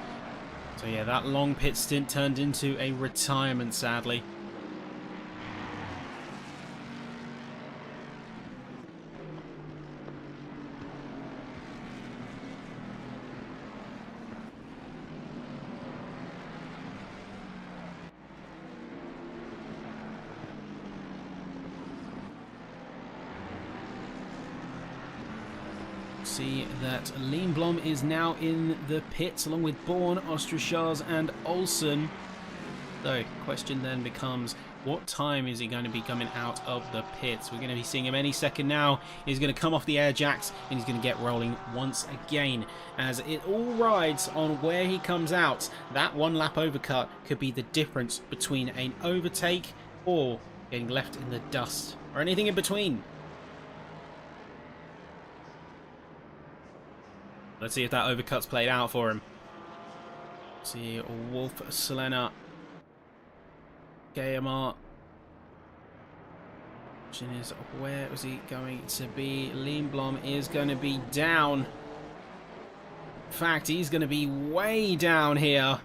So yeah, that long pit stint turned into a retirement, sadly. see that Lindblom is now in the pits along with Bourne, Ostrachaz and Olsen. So, question then becomes, what time is he going to be coming out of the pits? We're going to be seeing him any second now. He's going to come off the air jacks and he's going to get rolling once again, as it all rides on where he comes out. That one lap overcut could be the difference between an overtake or getting left in the dust or anything in between. Let's see if that overcut's played out for him. See Wolf, Selena, KMR. Question is, where was he going to be? Lindblom is going to be down. In fact, he's going to be way down here.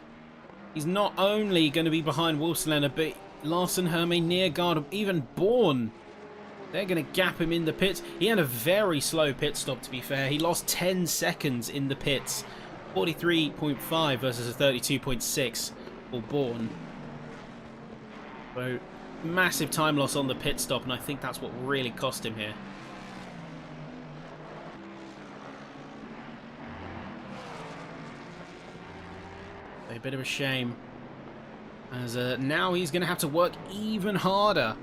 He's not only going to be behind Wolf, Selena, but Larsen, Hermé, Neergaard, even Bourne. They're going to gap him in the pits. He had a very slow pit stop, to be fair. He lost 10 seconds in the pits. 43.5 versus a 32.6 for Bourne. So, massive time loss on the pit stop, and I think that's what really cost him here. A bit of a shame, as now he's going to have to work even harder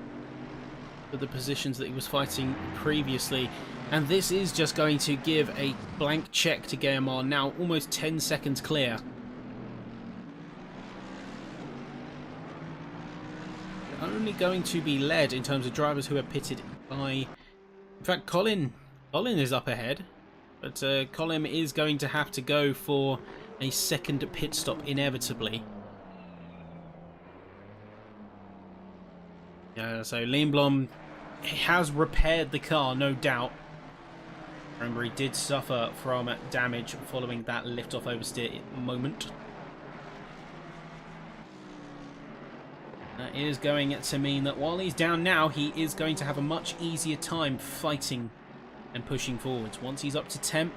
for the positions that he was fighting previously, and this is just going to give a blank check to GMR, now almost 10 seconds clear. Only going to be led in terms of drivers who are pitted by, in fact, Colin is up ahead, but Colin is going to have to go for a second pit stop inevitably. So Lindblom has repaired the car, no doubt. Remember, he did suffer from damage following that lift-off oversteer moment. That is going to mean that while he's down now, he is going to have a much easier time fighting and pushing forwards. Once he's up to temp,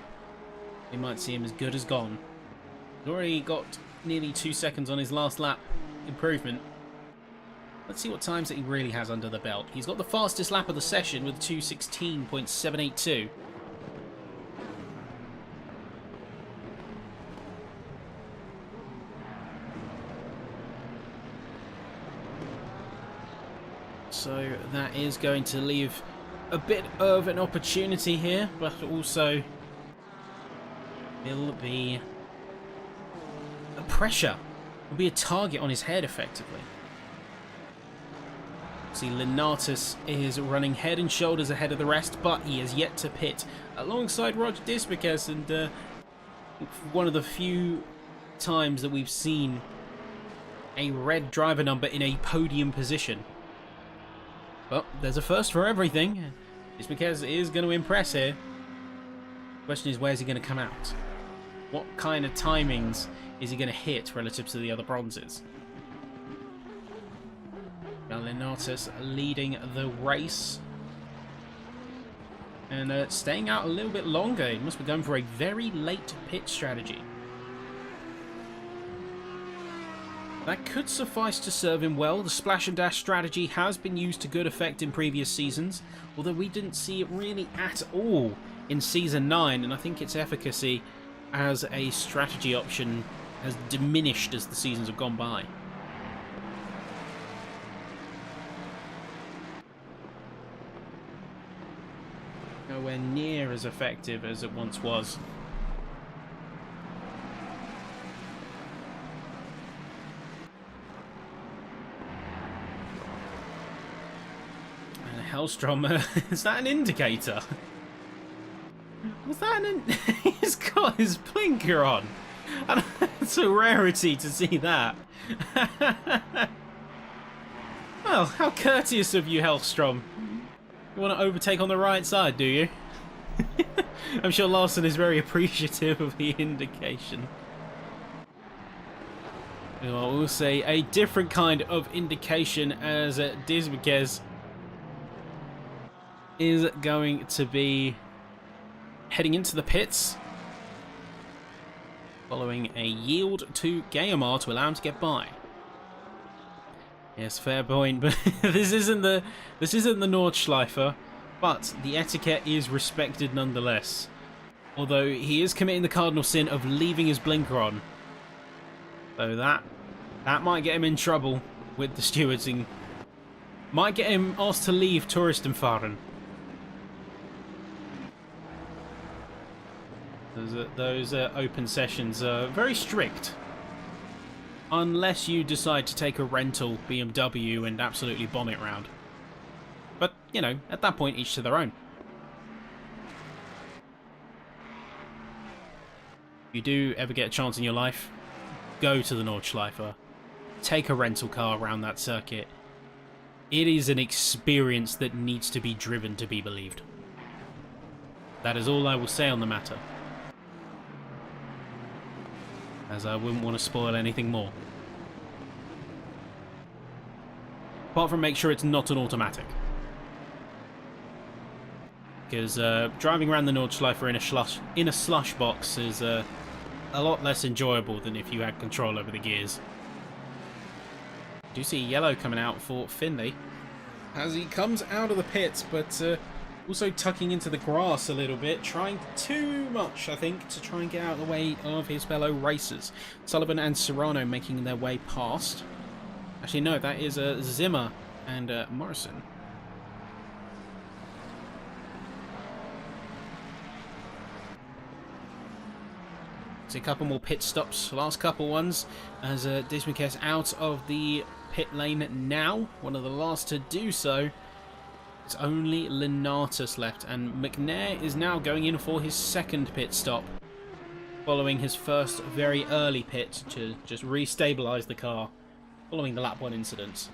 we might see him as good as gone. He's already got nearly 2 seconds on his last lap improvement. Let's see what times that he really has under the belt. He's got the fastest lap of the session with 2:16.782. So that is going to leave a bit of an opportunity here, but also will be a pressure, will be a target on his head effectively. See, Lenatus is running head and shoulders ahead of the rest, but he has yet to pit alongside Roger Disbekes, and one of the few times that we've seen a red driver number in a podium position. Well, there's a first for everything. Disbekes is going to impress here. The question is, where's he going to come out? What kind of timings is he going to hit relative to the other bronzes? Lenatus leading the race. And staying out a little bit longer. He must be going for a very late pit strategy. That could suffice to serve him well. The splash and dash strategy has been used to good effect in previous seasons, although we didn't see it really at all in Season 9, and I think its efficacy as a strategy option has diminished as the seasons have gone by. Nowhere near as effective as it once was. Hellstrom, is that an indicator? Was that an he's got his blinker on. It's a rarity to see that. Well, how courteous of you, Hellstrom. You want to overtake on the right side, do you? I'm sure Larsen is very appreciative of the indication. Well, we'll say a different kind of indication, as Disbekes is going to be heading into the pits following a yield to Gayamar to allow him to get by. Yes, fair point, but this isn't the Nordschleifer, but the etiquette is respected nonetheless. Although he is committing the cardinal sin of leaving his blinker on. So that might get him in trouble with the stewards. And might get him asked to leave Touristenfahren. Those open sessions are very strict. Unless you decide to take a rental BMW and absolutely bomb it round. But, you know, at that point, each to their own. If you do ever get a chance in your life, go to the Nordschleife. Take a rental car around that circuit. It is an experience that needs to be driven to be believed. That is all I will say on the matter. As I wouldn't want to spoil anything more. Apart from make sure it's not an automatic. Because driving around the Nordschleife in a slush box is a lot less enjoyable than if you had control over the gears. I do see yellow coming out for Finley as he comes out of the pits, but also tucking into the grass a little bit, trying too much, I think, to try and get out of the way of his fellow racers. Sullivan and Serrano making their way past. Actually, no, that is Zimmer and Morrison. See a couple more pit stops, last couple ones, as Dismukes out of the pit lane now, one of the last to do so. It's only Linatus left, and McNair is now going in for his second pit stop, following his first very early pit to just re-stabilise the car, following the lap 1 incident.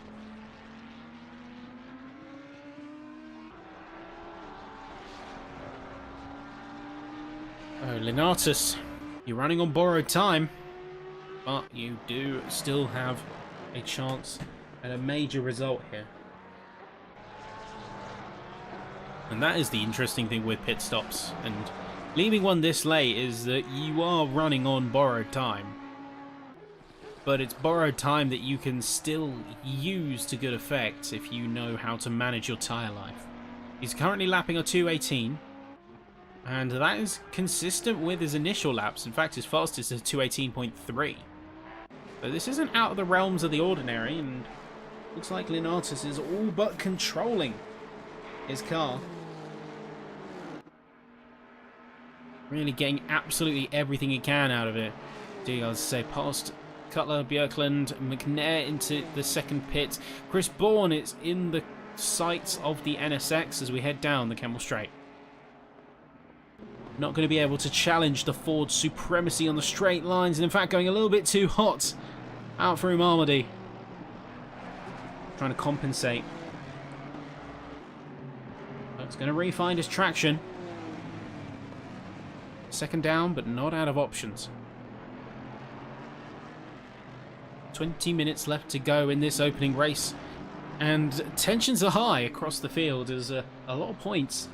Oh, Linatus, you're running on borrowed time, but you do still have a chance at a major result here. And that is the interesting thing with pit stops, and leaving one this late is that you are running on borrowed time. But it's borrowed time that you can still use to good effect if you know how to manage your tyre life. He's currently lapping a 2:18, and that is consistent with his initial laps. In fact, his fastest is 2:18.3. So this isn't out of the realms of the ordinary, and looks like Linatus is all but controlling his car. Really getting absolutely everything he can out of it. Diaz say past Cutler, Björklund, McNair into the second pit. Chris Bourne is in the sights of the NSX as we head down the Kemmel Straight. Not going to be able to challenge the Ford supremacy on the straight lines, and in fact going a little bit too hot out through Malmedy. Trying to compensate. It's going to re-find his traction. Second down, but not out of options. 20 minutes left to go in this opening race, and tensions are high across the field as a lot of points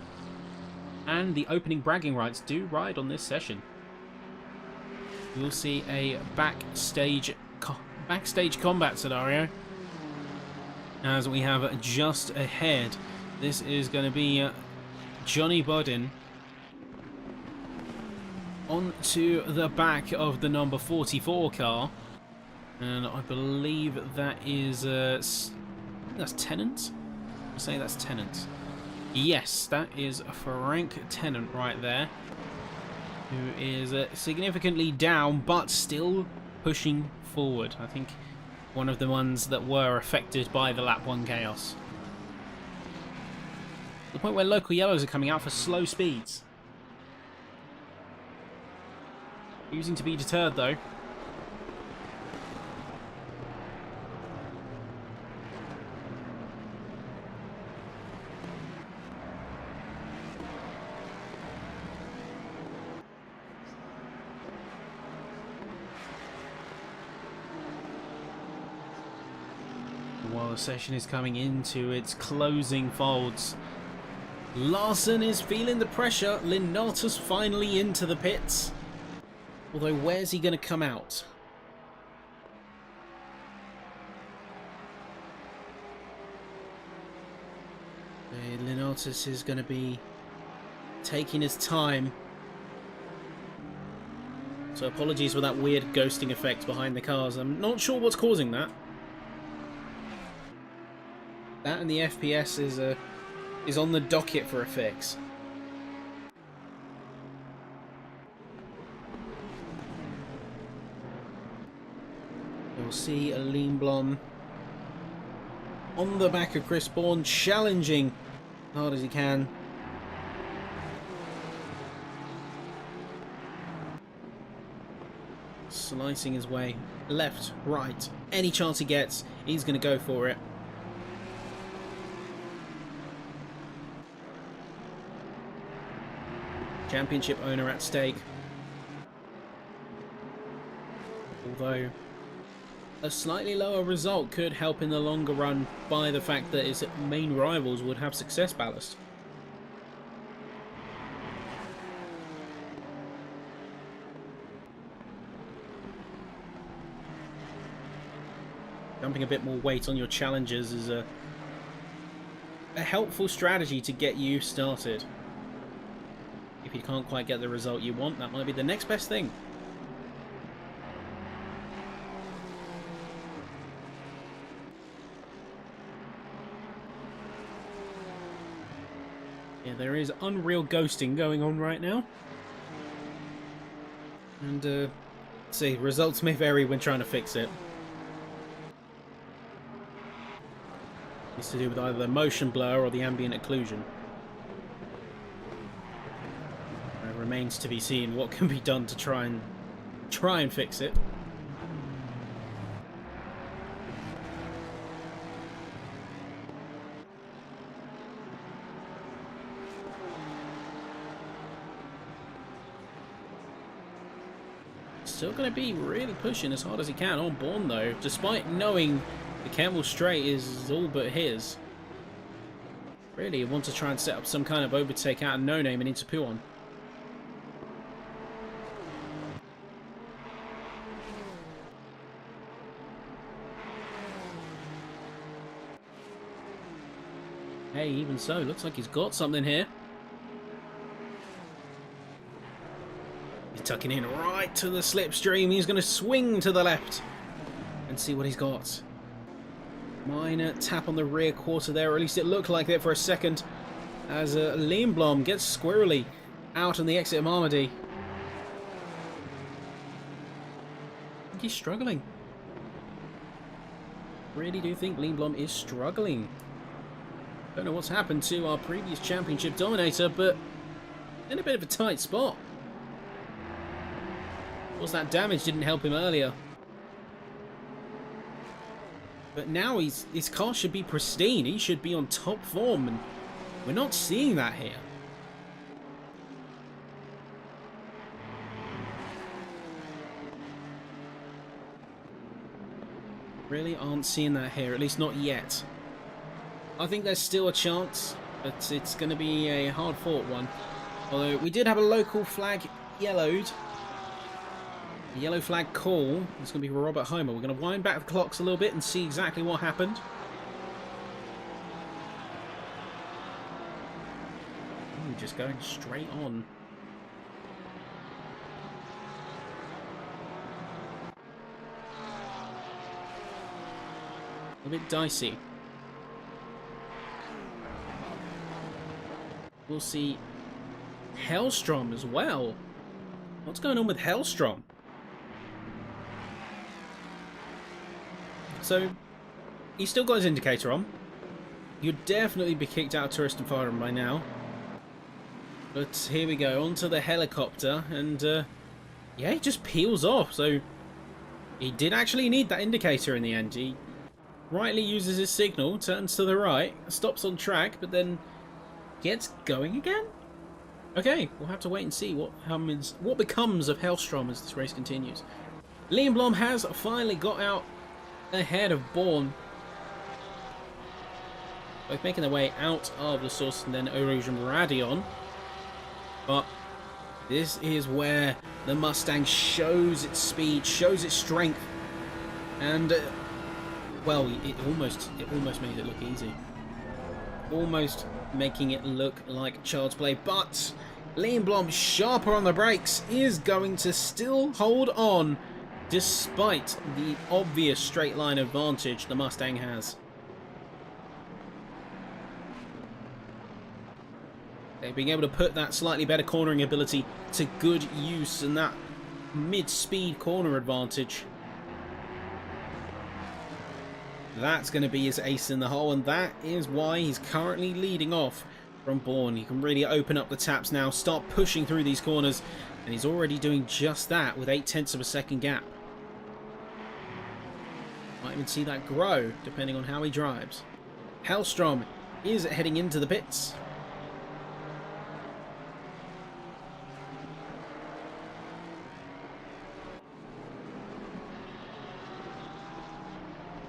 and the opening bragging rights do ride on this session. We'll see a backstage combat scenario as we have just ahead. This is going to be Johnny Bodin onto the back of the number 44 car, and I believe that is that's Tennant. I'll say that's Tennant. Yes, that is Frank Tennant right there, who is significantly down but still pushing forward. I think one of the ones that were affected by the lap 1 chaos. The point where local yellows are coming out for slow speeds. Using to be deterred though. While the session is coming into its closing folds, Larson is feeling the pressure. Linatus finally into the pits. Although, where's he going to come out? Linatus is going to be taking his time So apologies for that weird ghosting effect behind the cars. I'm not sure what's causing that. That and the FPS is on the docket for a fix. You'll see a Lindblom on the back of Chris Bourne, challenging as hard as he can. Slicing his way left, right. Any chance he gets, he's going to go for it. Championship owner at stake. Although a slightly lower result could help in the longer run by the fact that his main rivals would have success ballast. Dumping a bit more weight on your challengers is a helpful strategy to get you started. If you can't quite get the result you want, that might be the next best thing. Yeah, there is unreal ghosting going on right now. And, see, results may vary when trying to fix it. It's to do with either the motion blur or the ambient occlusion. It remains to be seen what can be done to try and fix it. Still going to be really pushing as hard as he can on Bourne though, despite knowing the Campbell straight is all but his. Really want to try and set up some kind of overtake out of No Name and into Puon. Hey, even so, looks like he's got something here. He's tucking in right to the slipstream. He's going to swing to the left and see what he's got. Minor tap on the rear quarter there, or at least it looked like it for a second, as Lindblom gets squirrely out on the exit of Marmady. I think he's struggling. Really do think Lindblom is struggling. Don't know what's happened to our previous championship dominator, but in a bit of a tight spot. Of course, that damage didn't help him earlier. But now his car should be pristine. He should be on top form, and we're not seeing that here. Really aren't seeing that here, at least not yet. I think there's still a chance, but it's going to be a hard-fought one. Although we did have a local flag yellowed. A yellow flag call. It's going to be for Robert Homer. We're going to wind back the clocks a little bit and see exactly what happened. Ooh, just going straight on. A bit dicey. We'll see Hellstrom as well. What's going on with Hellstrom? So, he's still got his indicator on. You'd definitely be kicked out of Tourist and Firearm by now. But here we go, onto the helicopter, and yeah, he just peels off. So, he did actually need that indicator in the end. He rightly uses his signal, turns to the right, stops on track, but then gets going again? Okay, we'll have to wait and see what becomes of Hellstrom as this race continues. Lindblom has finally got out ahead of Bourne. Both making their way out of the source and then Erosion Radion. But this is where the Mustang shows its speed, shows its strength. And, well, it almost made it look easy. Almost making it look like child's play, but Lindblom, sharper on the brakes, is going to still hold on despite the obvious straight line advantage the Mustang has. They're being able to put that slightly better cornering ability to good use and that mid-speed corner advantage. That's going to be his ace in the hole, and that is why he's currently leading off from Bourne. He can really open up the taps now, start pushing through these corners, and he's already doing just that with 0.8 of a second gap. Might even see that grow depending on how he drives. Hellstrom is heading into the pits.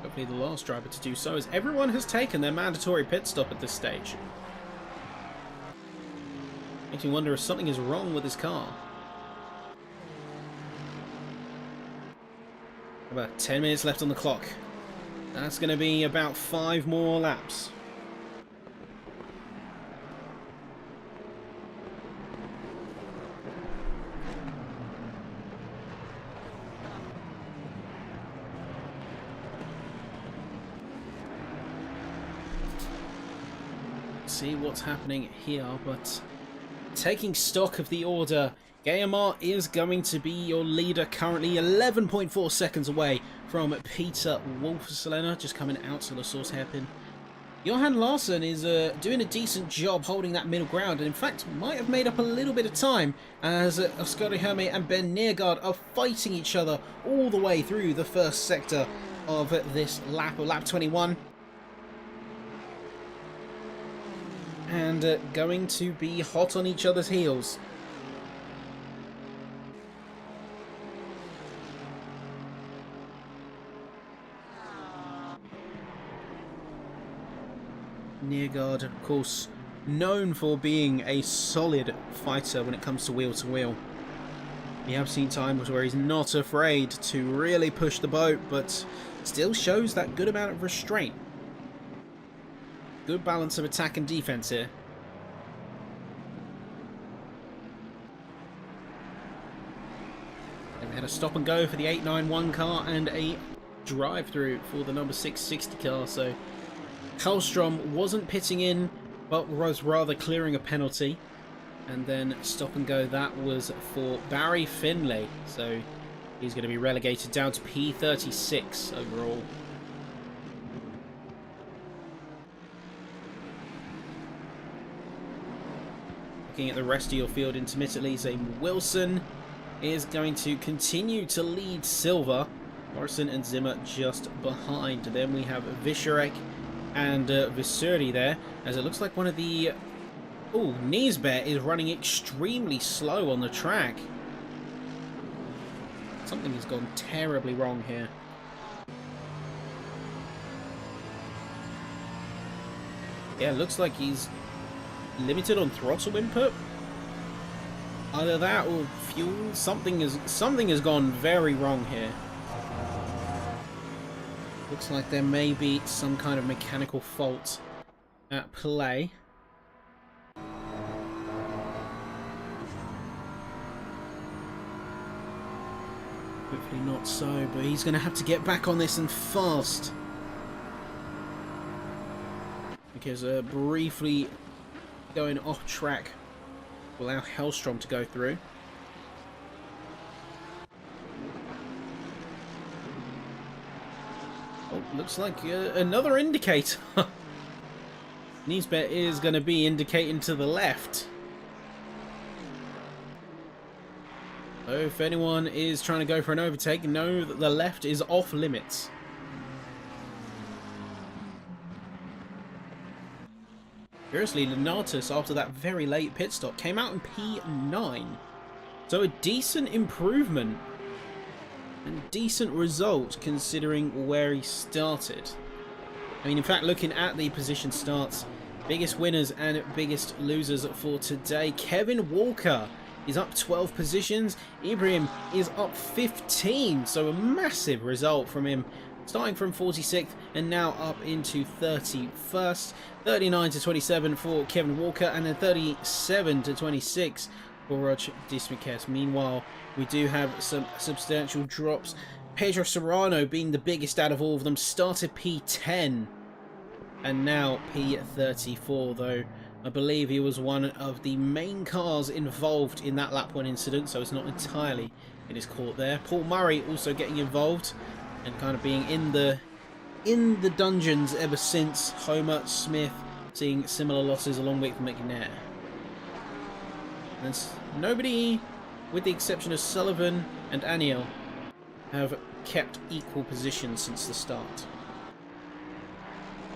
Hopefully the last driver to do so, as everyone has taken their mandatory pit stop at this stage. Makes me wonder if something is wrong with his car. About 10 minutes left on the clock. That's going to be about 5 more laps. See what's happening here, but taking stock of the order, Guillemot is going to be your leader currently, 11.4 seconds away from Peter Wolfslener, just coming out to the source hairpin. Johan Larsson is doing a decent job holding that middle ground, and in fact might have made up a little bit of time as Oscar Herme and Ben Neergaard are fighting each other all the way through the first sector of this lap, or lap 21. And going to be hot on each other's heels. Neergaard, of course, known for being a solid fighter when it comes to wheel. We have seen times where he's not afraid to really push the boat, but still shows that good amount of restraint. Good balance of attack and defense here. And we had a stop and go for the 891 car and a drive-through for the number 660 car. So Hellstrom wasn't pitting in, but was rather clearing a penalty. And then stop and go, that was for Barry Finlay. So he's going to be relegated down to P36 overall. Looking at the rest of your field intermittently, Zane Wilson is going to continue to lead silver. Morrison and Zimmer just behind. Then we have Visharek and Visuri there, as it looks like one of the... Oh, Niesbet is running extremely slow on the track. Something has gone terribly wrong here. Yeah, looks like he's limited on throttle input. Either that or fuel. Something has gone very wrong here. Looks like there may be some kind of mechanical fault at play. Hopefully not so, but he's going to have to get back on this and fast. Because briefly going off track will allow Hellstrom to go through. Oh, looks like another indicator. Niesbet is going to be indicating to the left. So if anyone is trying to go for an overtake, know that the left is off limits. Curiously, Lenatus, after that very late pit stop, came out in P9. So a decent improvement and decent result considering where he started. I mean, in fact, looking at the position starts, biggest winners and biggest losers for today. Kevin Walker is up 12 positions. Ibrahim is up 15. So a massive result from him starting from 46th and now up into 31st. 39 to 27 for Kevin Walker, and then 37 to 26 for Roger Dismiquet. Meanwhile, we do have some substantial drops. Pedro Serrano, being the biggest out of all of them, started P10 and now P34, though I believe he was one of the main cars involved in that lap 1 incident, so it's not entirely in his court there. Paul Murray also getting involved and kind of being in the dungeons ever since. Homer, Smith seeing similar losses along with McNair. And nobody, with the exception of Sullivan and Aniel, have kept equal positions since the start.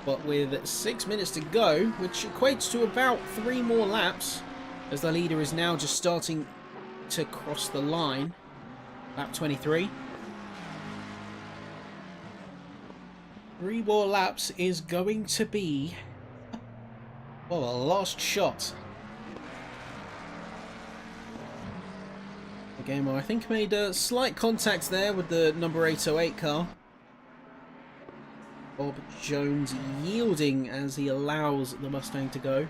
But with 6 minutes to go, which equates to about 3 more laps, as the leader is now just starting to cross the line. Lap 23. 3 more laps is going to be, well, a last shot. The gamer, I think, made a slight contact there with the number 808 car. Bob Jones yielding as he allows the Mustang to go.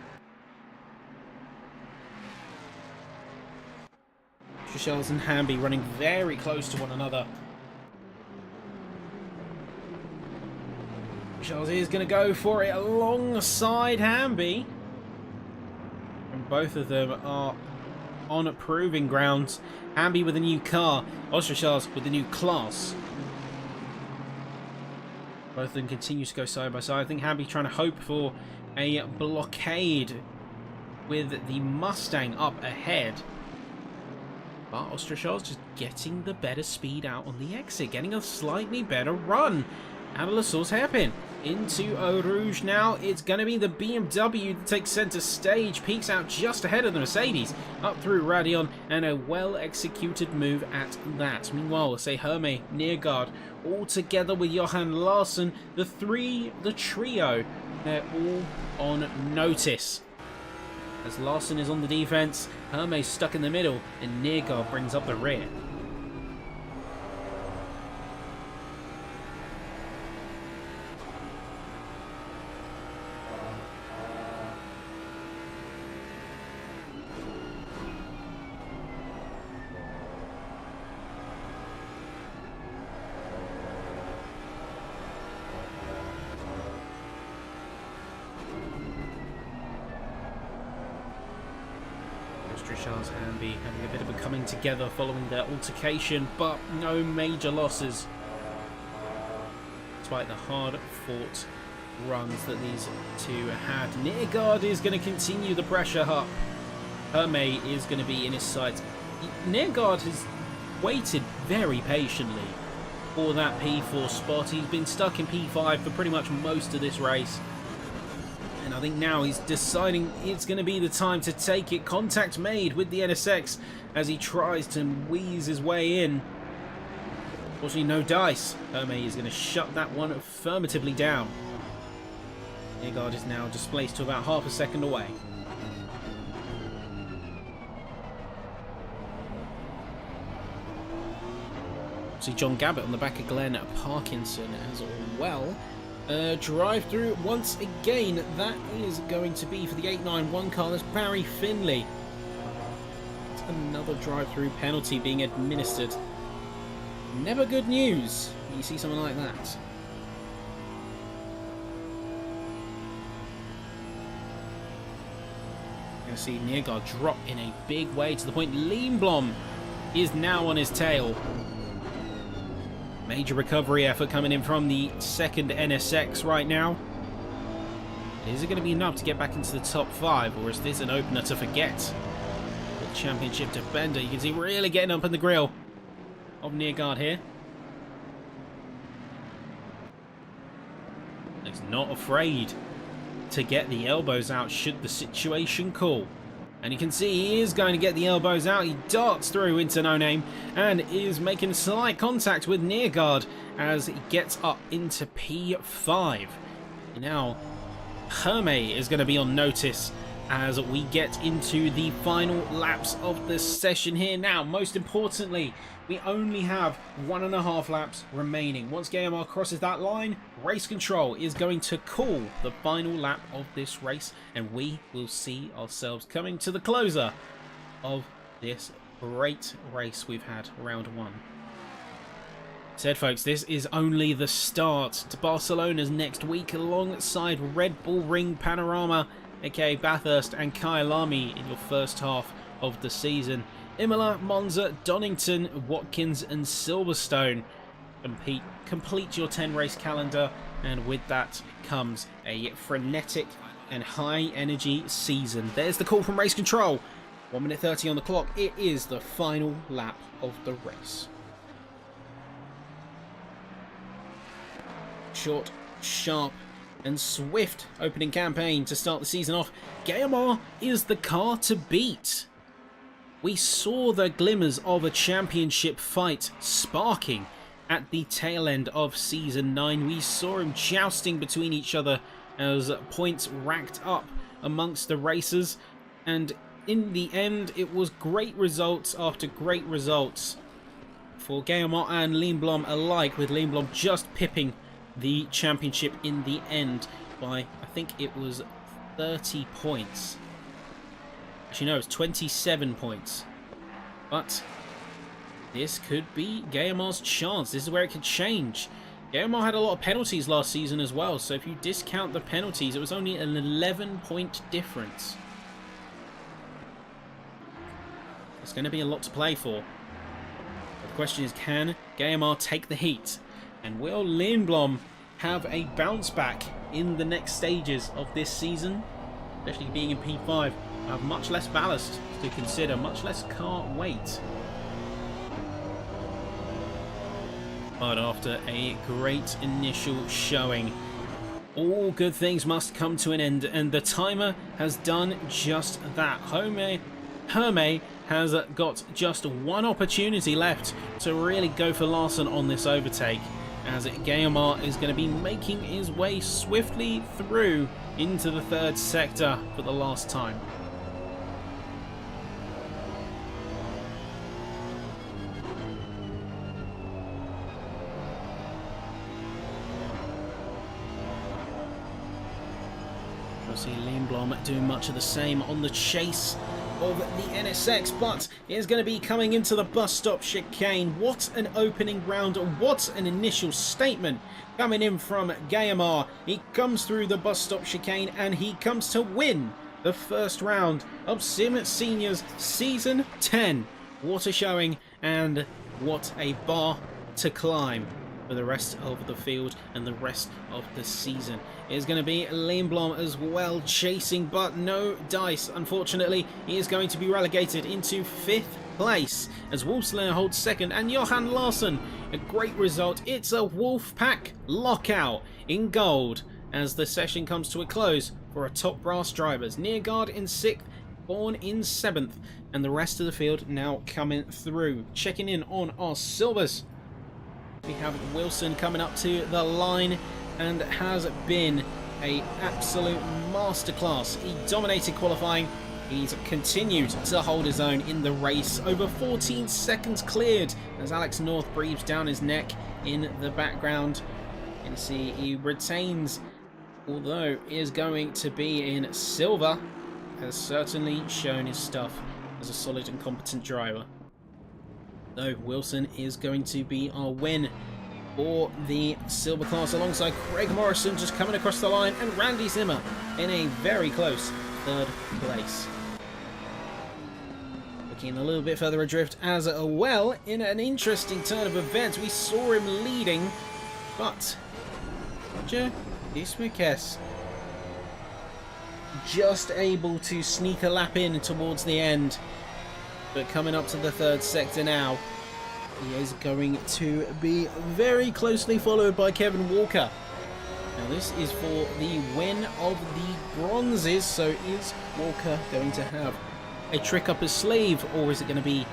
Trishels and Hamby running very close to one another. Trishels is going to go for it alongside Hamby. And both of them are on proving grounds. Hamby with a new car, Ostrachels with the new class. Both of them continue to go side by side. I think Hamby trying to hope for a blockade with the Mustang up ahead. But Ostrachels just getting the better speed out on the exit, getting a slightly better run out of La Source hairpin. Into Eau Rouge now. It's going to be the BMW that takes centre stage. Peaks out just ahead of the Mercedes. Up through Radion, and a well-executed move at that. Meanwhile, we'll say Hermé, Neergaard, all together with Johan Larsson. The trio, they're all on notice. As Larsson is on the defence, Hermé's stuck in the middle, and Neergaard brings up the rear. Charles Hamby having a bit of a coming together following their altercation, but no major losses despite the hard-fought runs that these two had. Neergaard is going to continue the pressure up. Hermé is going to be in his sights. Neergaard has waited very patiently for that P4 spot. He's been stuck in P5 for pretty much most of this race. And I think now he's deciding it's going to be the time to take it. Contact made with the NSX as he tries to wheeze his way in. Unfortunately, no dice. Hermé is going to shut that one affirmatively down. Neergaard is now displaced to about half a second away. See John Gabbett on the back of Glenn Parkinson as well. Drive-through once again. That is going to be for the 891 car. That's Barry Finley. It's another drive-through penalty being administered. Never good news when you see something like that. You're going to see Neergaard drop in a big way to the point Lindblom is now on his tail. Major recovery effort coming in from the second NSX right now. Is it going to be enough to get back into the top 5, or is this an opener to forget? The championship defender, you can see really getting up in the grill of Neergaard here. He's not afraid to get the elbows out should the situation call. And you can see he is going to get the elbows out. He darts through into No Name and is making slight contact with Neergaard as he gets up into P5. Now, Hermé is going to be on notice as we get into the final laps of the session here. Now, most importantly, we only have 1.5 laps remaining. Once GMR crosses that line, race control is going to call the final lap of this race, and we will see ourselves coming to the closer of this great race we've had round 1. Said folks, this is only the start to Barcelona's next week alongside Red Bull Ring Panorama, aka Bathurst and Kyalami in your first half of the season. Imola, Monza, Donington, Watkins and Silverstone complete your 10 race calendar, and with that comes a frenetic and high energy season. There's the call from race control. 1 minute 30 on the clock. It is the final lap of the race. Short, sharp and swift opening campaign to start the season off. GMR is the car to beat. We saw the glimmers of a championship fight sparking at the tail end of Season 9. We saw him jousting between each other as points racked up amongst the racers. And in the end, it was great results after great results for GMR and Lindblom alike, with Lindblom just pipping the championship in the end by, I think it was 30 points. Actually, no, it's 27 points. But this could be GMR's chance. This is where it could change. GMR had a lot of penalties last season as well, so if you discount the penalties, it was only an 11-point difference. It's going to be a lot to play for. But the question is, can GMR take the heat? And will Lindblom have a bounce back in the next stages of this season? Especially being in P5, I have much less ballast to consider, much less car weight. But after a great initial showing, all good things must come to an end, and the timer has done just that. Hermé has got just one opportunity left to really go for Larson on this overtake, as GMR is going to be making his way swiftly through into the third sector for the last time. We'll see Lindblom doing much of the same on the chase of the NSX, but is going to be coming into the bus stop chicane. What an opening round, what an initial statement coming in from GMR. He comes through the bus stop chicane and he comes to win the first round of SIMseniors Season 10. What a showing, and what a bar to climb for the rest of the field and the rest of the season. Is going to be Lindblom as well chasing, but no dice. Unfortunately, he is going to be relegated into 5th place as Wolfsler holds 2nd, and Johan Larsson, a great result. It's a Wolfpack lockout in gold as the session comes to a close for our top brass drivers. Neergaard in 6th, Bourne in 7th, and the rest of the field now coming through. Checking in on our silvers, we have Wilson coming up to the line and has been an absolute masterclass. He dominated qualifying. He's continued to hold his own in the race. Over 14 seconds cleared as Alex North breathes down his neck in the background. You can see he retains, although he is going to be in silver, has certainly shown his stuff as a solid and competent driver. Though Wilson is going to be our win for the silver class, alongside Craig Morrison just coming across the line, and Randy Zimmer in a very close 3rd place. Looking a little bit further adrift as well, in an interesting turn of events, we saw him leading, but Roger Dismukes just able to sneak a lap in towards the end. But coming up to the 3rd sector now, he is going to be very closely followed by Kevin Walker. Now this is for the win of the bronzes, so is Walker going to have a trick up his sleeve, or is it going to be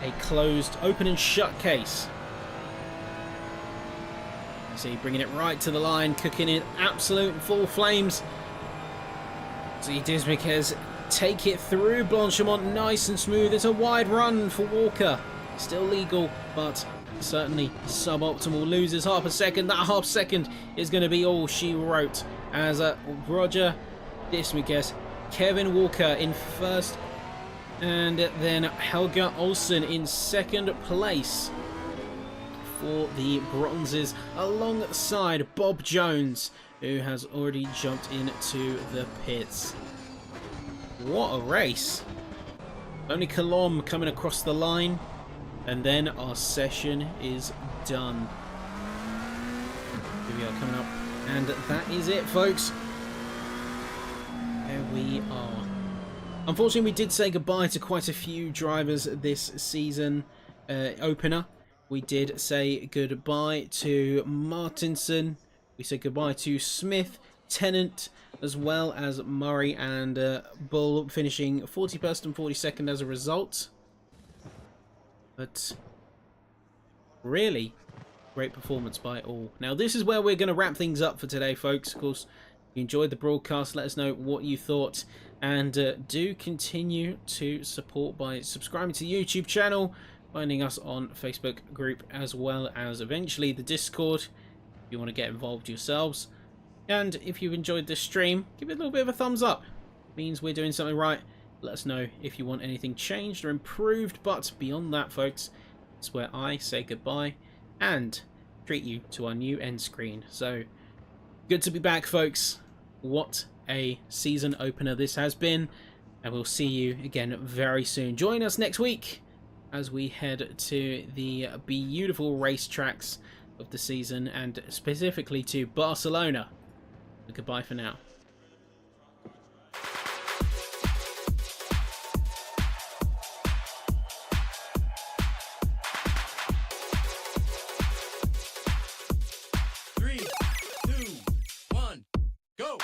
a closed, open and shut case? See, bringing it right to the line, cooking it absolute full flames. See, Dismukes take it through Blanchimont nice and smooth. It's a wide run for Walker. Still legal, but certainly suboptimal. Loses half a second. That half second is going to be all she wrote as Roger Dismukes, Kevin Walker in first, and then Helga Olsen in second place for the bronzes, alongside Bob Jones, who has already jumped into the pits. What a race! Only Colomb coming across the line, and then our session is done. Here we are coming up, and that is it, folks. There we are. Unfortunately, we did say goodbye to quite a few drivers this season opener. We did say goodbye to Martinson. We said goodbye to Smith, Tennant, as well as Murray and Bull, finishing 41st and 42nd as a result. But really, great performance by all. Now, this is where we're going to wrap things up for today, folks. Of course, if you enjoyed the broadcast, let us know what you thought. And do continue to support by subscribing to the YouTube channel, finding us on Facebook group, as well as eventually the Discord if you want to get involved yourselves. And if you've enjoyed this stream, give it a little bit of a thumbs up. It means we're doing something right. Let us know if you want anything changed or improved. But beyond that, folks, it's where I say goodbye and treat you to our new end screen. So good to be back, folks. What a season opener this has been, and we'll see you again very soon. Join us next week as we head to the beautiful racetracks of the season, and specifically to Barcelona. Goodbye for now. Three, two, one, go!